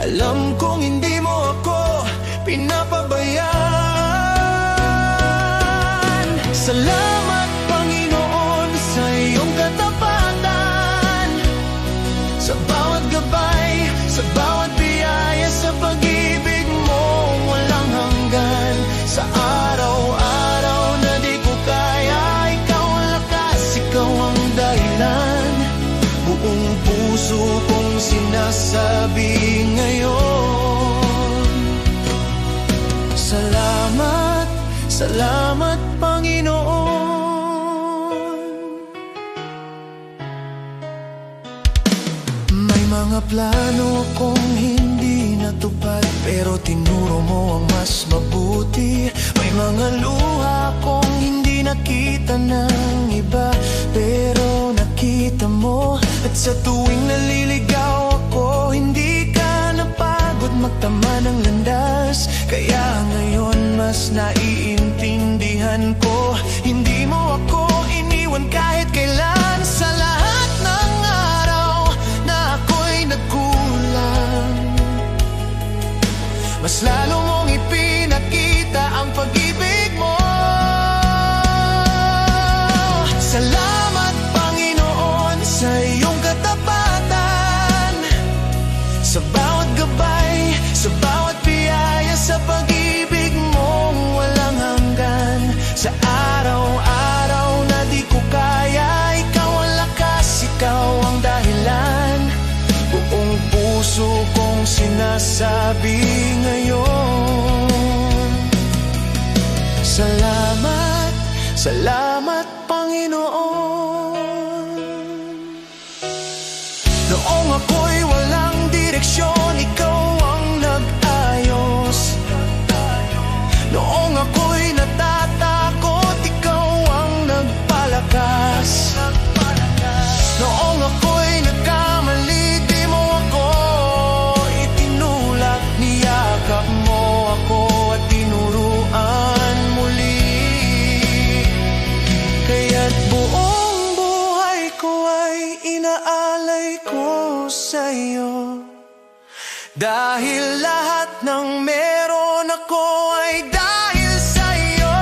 alam kong hindi mo ako pinapabayaan. Salamat, Panginoon, sa iyong katapatan, sa bawat gabay, sa bawat biyaya, sa pag-ibig mo walang hanggan. Sa araw-araw na di ko kaya, ikaw ang lakas, ikaw ang dahilan. Buong puso kong sinasabi ngayon, salamat, salamat, Panginoon. May mga plano akong hindi natupad, pero tinuro mo ang mas mabuti. May mga luha akong hindi nakita ng iba, pero nakita mo. At sa tuwing naliligaw ako, hindi ka napagod magtama ng landas. Kaya ngayon mas naiintindihan ko, hindi mo ako iniwan kahit kailan. Sa lahat ng araw na ako'y nagkulang, mas lalo mong ipinakita ang pag-ibig mo. Salamat, Panginoon, sa iyong katapatan, sa bawat gabay, sa bawat biyaya, sa pag-ibig mo walang hanggan. Sa araw-araw na di ko kaya, ikaw ang lakas, ikaw ang dahilan. Buong puso kong sinasabi ngayon, salamat, salamat, Panginoon. Noong ako'y walang direksyon, ikaw ang nag-ayos. Noong ako'y natatakot, ikaw ang nagpalakas. Noong ako'y nagkamali, di mo ako itinulak. Niyakap mo ako at tinuruan muli. Kaya't buong buhay ko ay inaalay ko sa'yo, dahil lahat ng meron ako ay dahil sa'yo.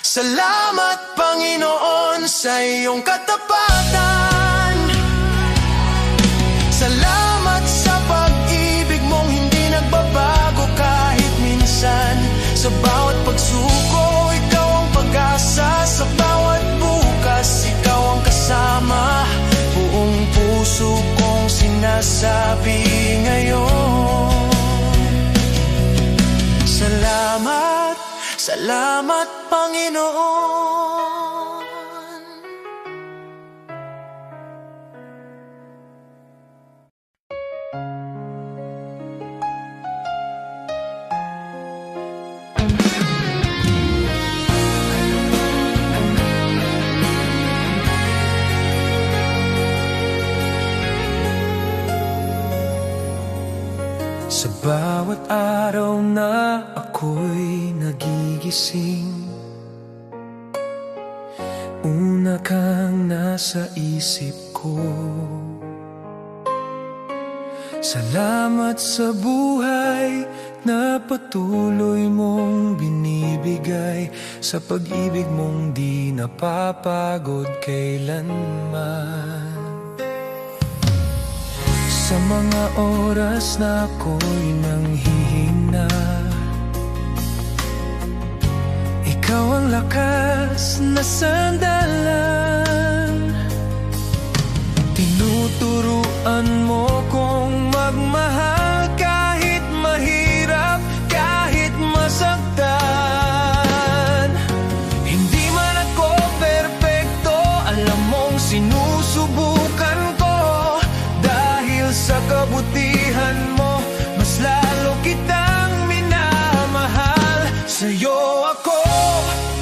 Salamat, Panginoon, sa iyong katapatan. Salamat sa pag-ibig mong hindi nagbabago kahit minsan. Sa bawat pagsuko, ikaw ang pag-asa. Sa bawat bukas, ikaw ang kasama. Buong puso kong sinasabi ngayon, salamat, salamat, Panginoon. Sa bawat araw na ako'y nagigising, una kang nasa isip ko. Salamat sa buhay na patuloy mong binibigay, sa pag-ibig mong di napapagod kailanman. Sa mga oras na ako'y nanghihina, ikaw ang lakas na sandalan. Tinuturuan mo kong magmahal kahit mahirap, kahit masaktan. Hindi man ako perpekto, alam mong sinusubukan ko. Dahil sa kabutihan mo, mas lalo kitang minamahal. Sa'yo ako,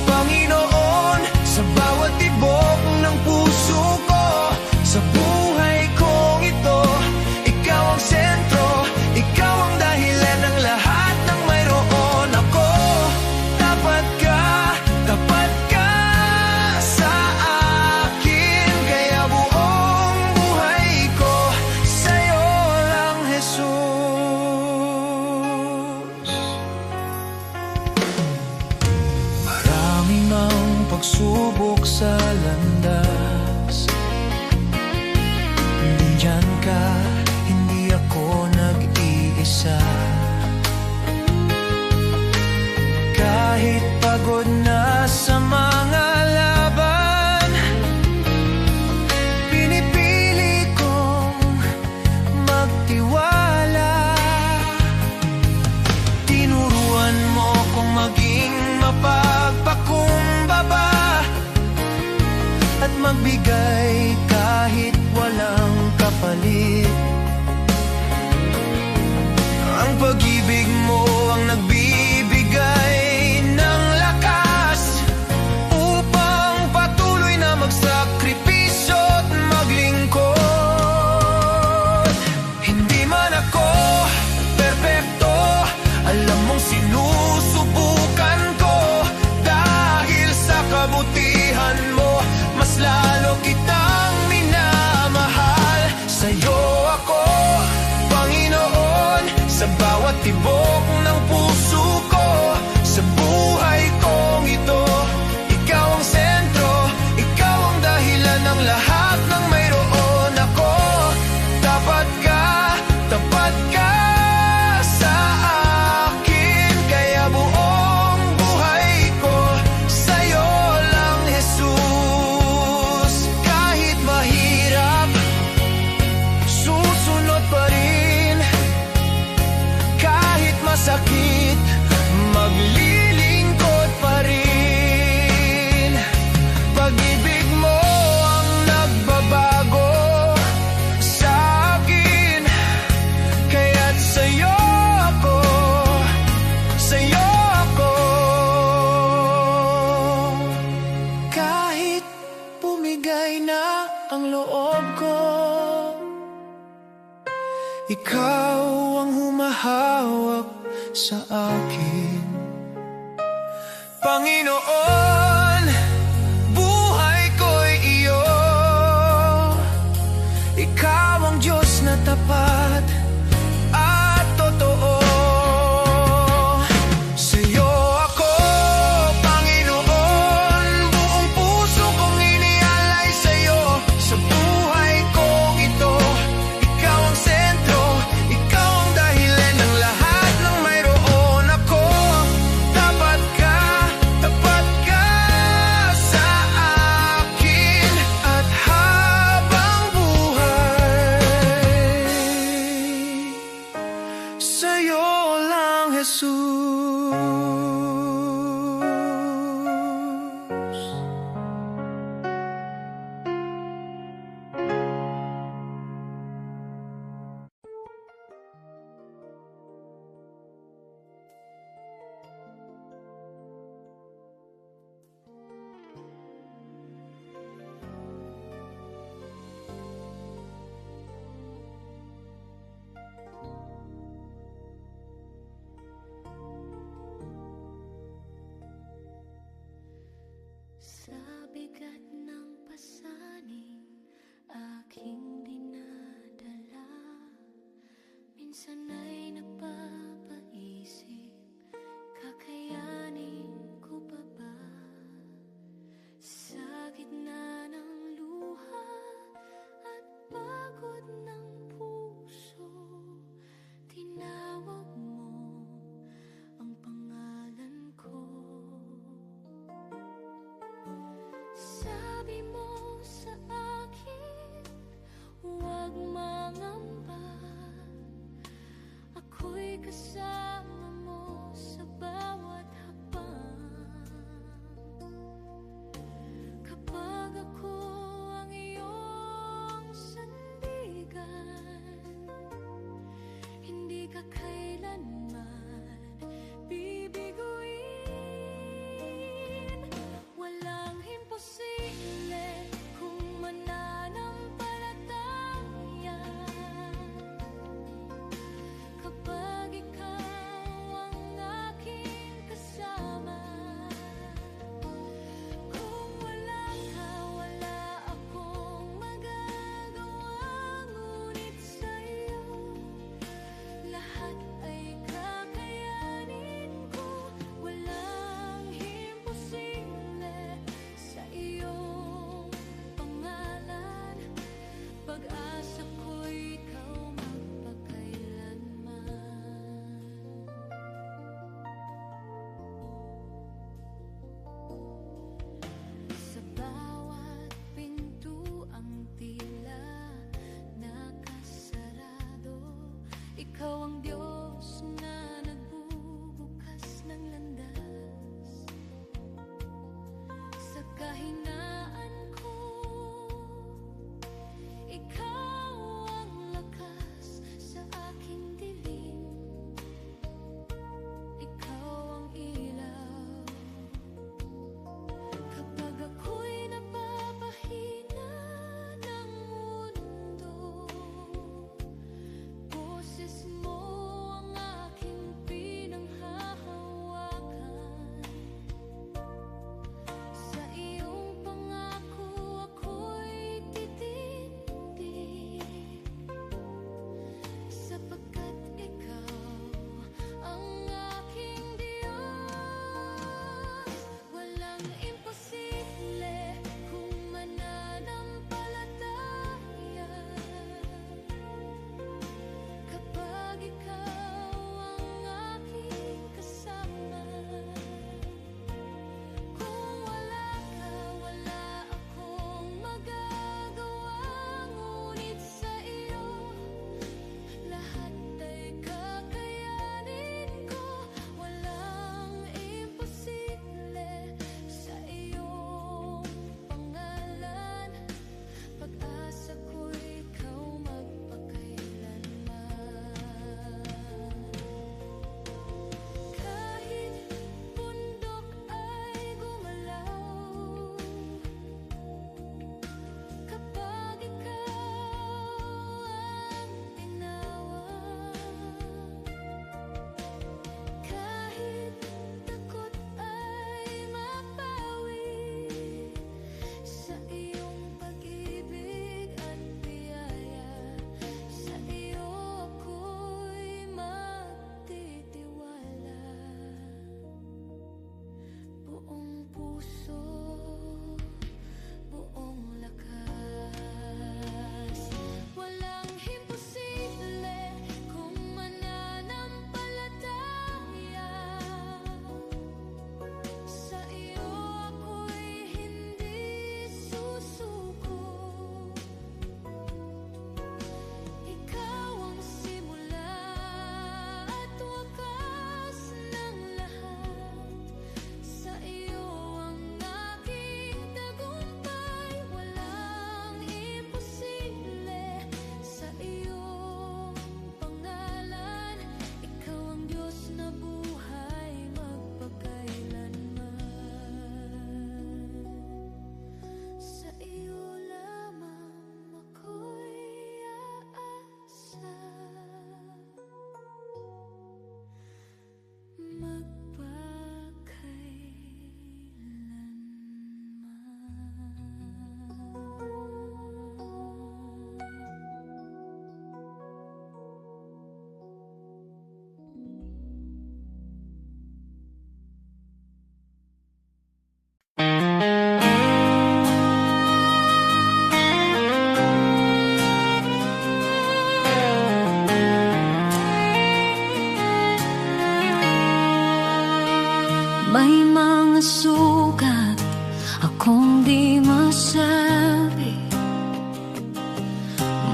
Panginoon, sa bawat tibok ng puso ko. Sa buhay kong ito, ikaw ang sentro, ikaw ang dahilan ng lahat ng mayroon ako. Tapat ka sa akin, kaya buong buhay ko sa'yo lang, Jesus. Marami mang pagsubok sa landas, nandyan ka, hindi ako nag-iisa. Kahit pagod na sa mga laban, pinipili kong magtiwala. Tinuruan mo kong maging mapagpakumbaba at magbigay kahit walang kapalit. Ang pag-ibig mo ang nagbibigay ng lakas upang patuloy na magsakripisyo at maglingkod. Hindi man ako perpekto, alam mong sinusubukan ko. Dahil sa kabutihan mo, mas lalo kitang minamahal. Sa'yo ako, Panginoon, sa bawat tibok ng puso ko. Sa buhay kong ito, ikaw ang sentro, ikaw ang dahilan ng lahat ng mayroon ako. Tapat ka sa akin, kaya buong buhay ko sa'yo lang, Jesus. Kahit mahirap, susunod pa rin. Kahit masakit, maglilingkod pa rin. Pag-ibig mo ang nagbabago sa akin, kaya't sa'yo ako, sa'yo ako. Kahit bumigay na ang loob ko, ikaw ang humahawak sa akin. Panginoon, buhay ko'y iyo. Ikaw ang Diyos na tapat at totoo. Sa'yo ako, Panginoon, buong puso kong inialay sa'yo. Sa buhay kong ito, ikaw ang sentro, ikaw ang dahilan ng lahat ng mayroon ako. Tapat ka magmangamba, ako'y kasama mo sa bawat hakbang. Kapag ako ang iyong sandigan, hindi ka kailanman bibiguin. Walang imposible kung mananampalataya. Kapag ikaw ang aking kasama, kung wala ka, wala akong magagawa. Ngunit sa'yo, lahat ay kakayanin ko. Walang imposible sa iyong pangalan. Pag-asa ko'y ikaw magpakailanman. Sa bawat pintuang tila nakasarado, ikaw ang Diyos na nagbubukas ng landas. Sa kahinaan ko, ikaw ang lakas sa aking dilim. Ikaw ang ilaw. Kapag ako'y napapahina ng mundo, boses mo ang aking pinanghahawakan. Sa iyong pangalan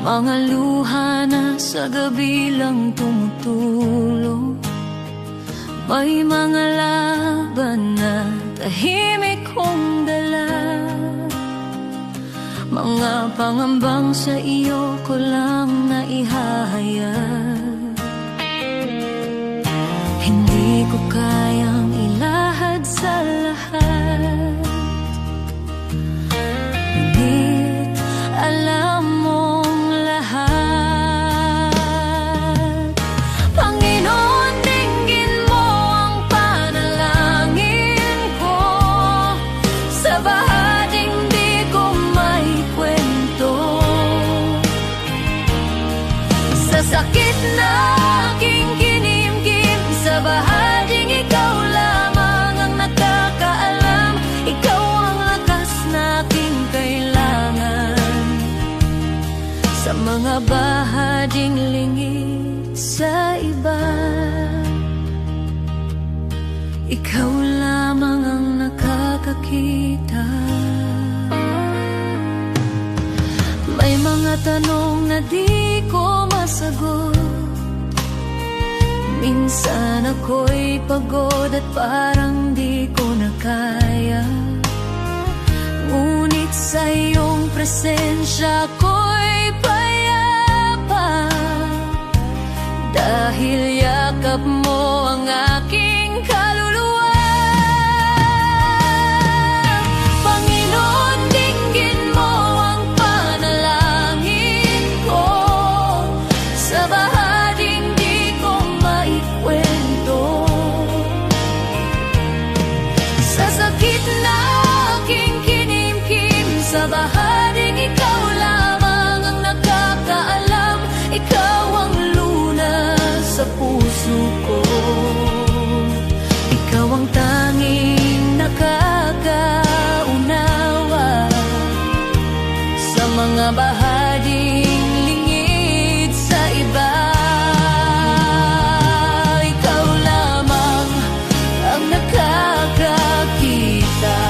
Mga luha na sa gabi lang tumutulong. May mga laban na tahimik kong dala. Mga pangambang sa iyo ko lang naihahayag. Hindi ko kayang ilahad sa lahat. Ngunit alam mong lahat. Panginoon, dinggin mo ang panalangin ko. Sa bahaging di ko may kwento. Sa sakit na aking kinimkim, sa bahaging ikaw lamang ang nakakaalam. Ikaw ang lakas na aking kailangan. Sa mga bahaging lingid sa iba, ikaw lamang ang nakakakita. May mga tanong na di ko masagot. Minsan ako'y pagod at parang di ko na kaya. Ngunit sa iyong presensya ko'y payapa. Dahil yakap mo ang aking kaluluwa. Panginoon, dinggin mo ang panalangin ko. Sa bahaging di ko maikwento. Sa sakit na aking kinimkim, sa bahaging ikaw lamang ang nakakaalam. Ikaw ang lunas sa puso ko. Ikaw ang tanging nakakaunawa sa mga bahaging lingid sa iba. Ikaw lamang ang nakakakita.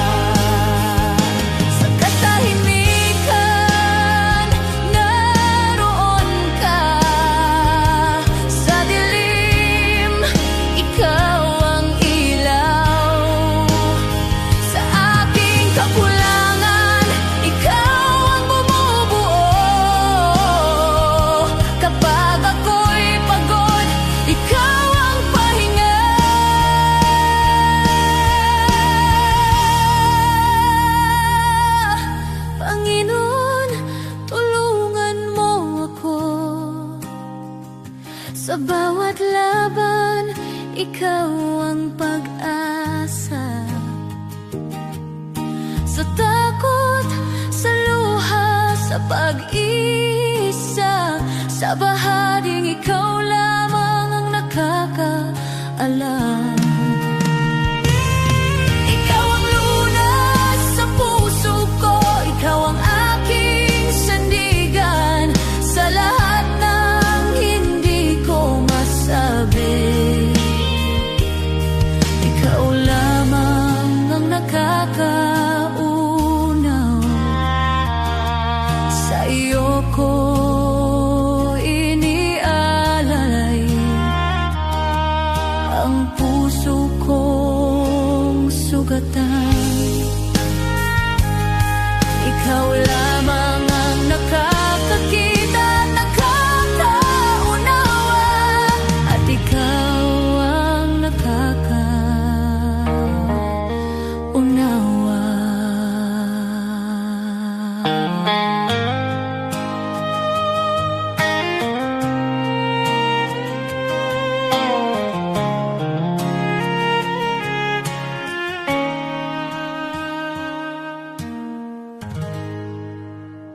Sa katahimikan, naroon ka. Sa dilim, ikaw ang ilaw. Sa aking kakulangan, ikaw ang bumubuo. Kapag ako'y pagod, ikaw ang pahinga. Panginoon, tulungan mo ako. Sa bawat laban, ikaw ang pag-asa. Sa takot, sa luha, sa pag-isa, sa bahaging ikaw lamang ang nakakaalam. Ikaw ang lunas sa puso ko. Ikaw ang aking sandigan. Sa lahat ng hindi ko masabi, ikaw lamang ang nakakaunaw. Sa iyo ko inialalay ang puso kong sugatan. Ikaw lamang ang nakakakita at nakakaunawa. At ikaw ang nakakaunawa.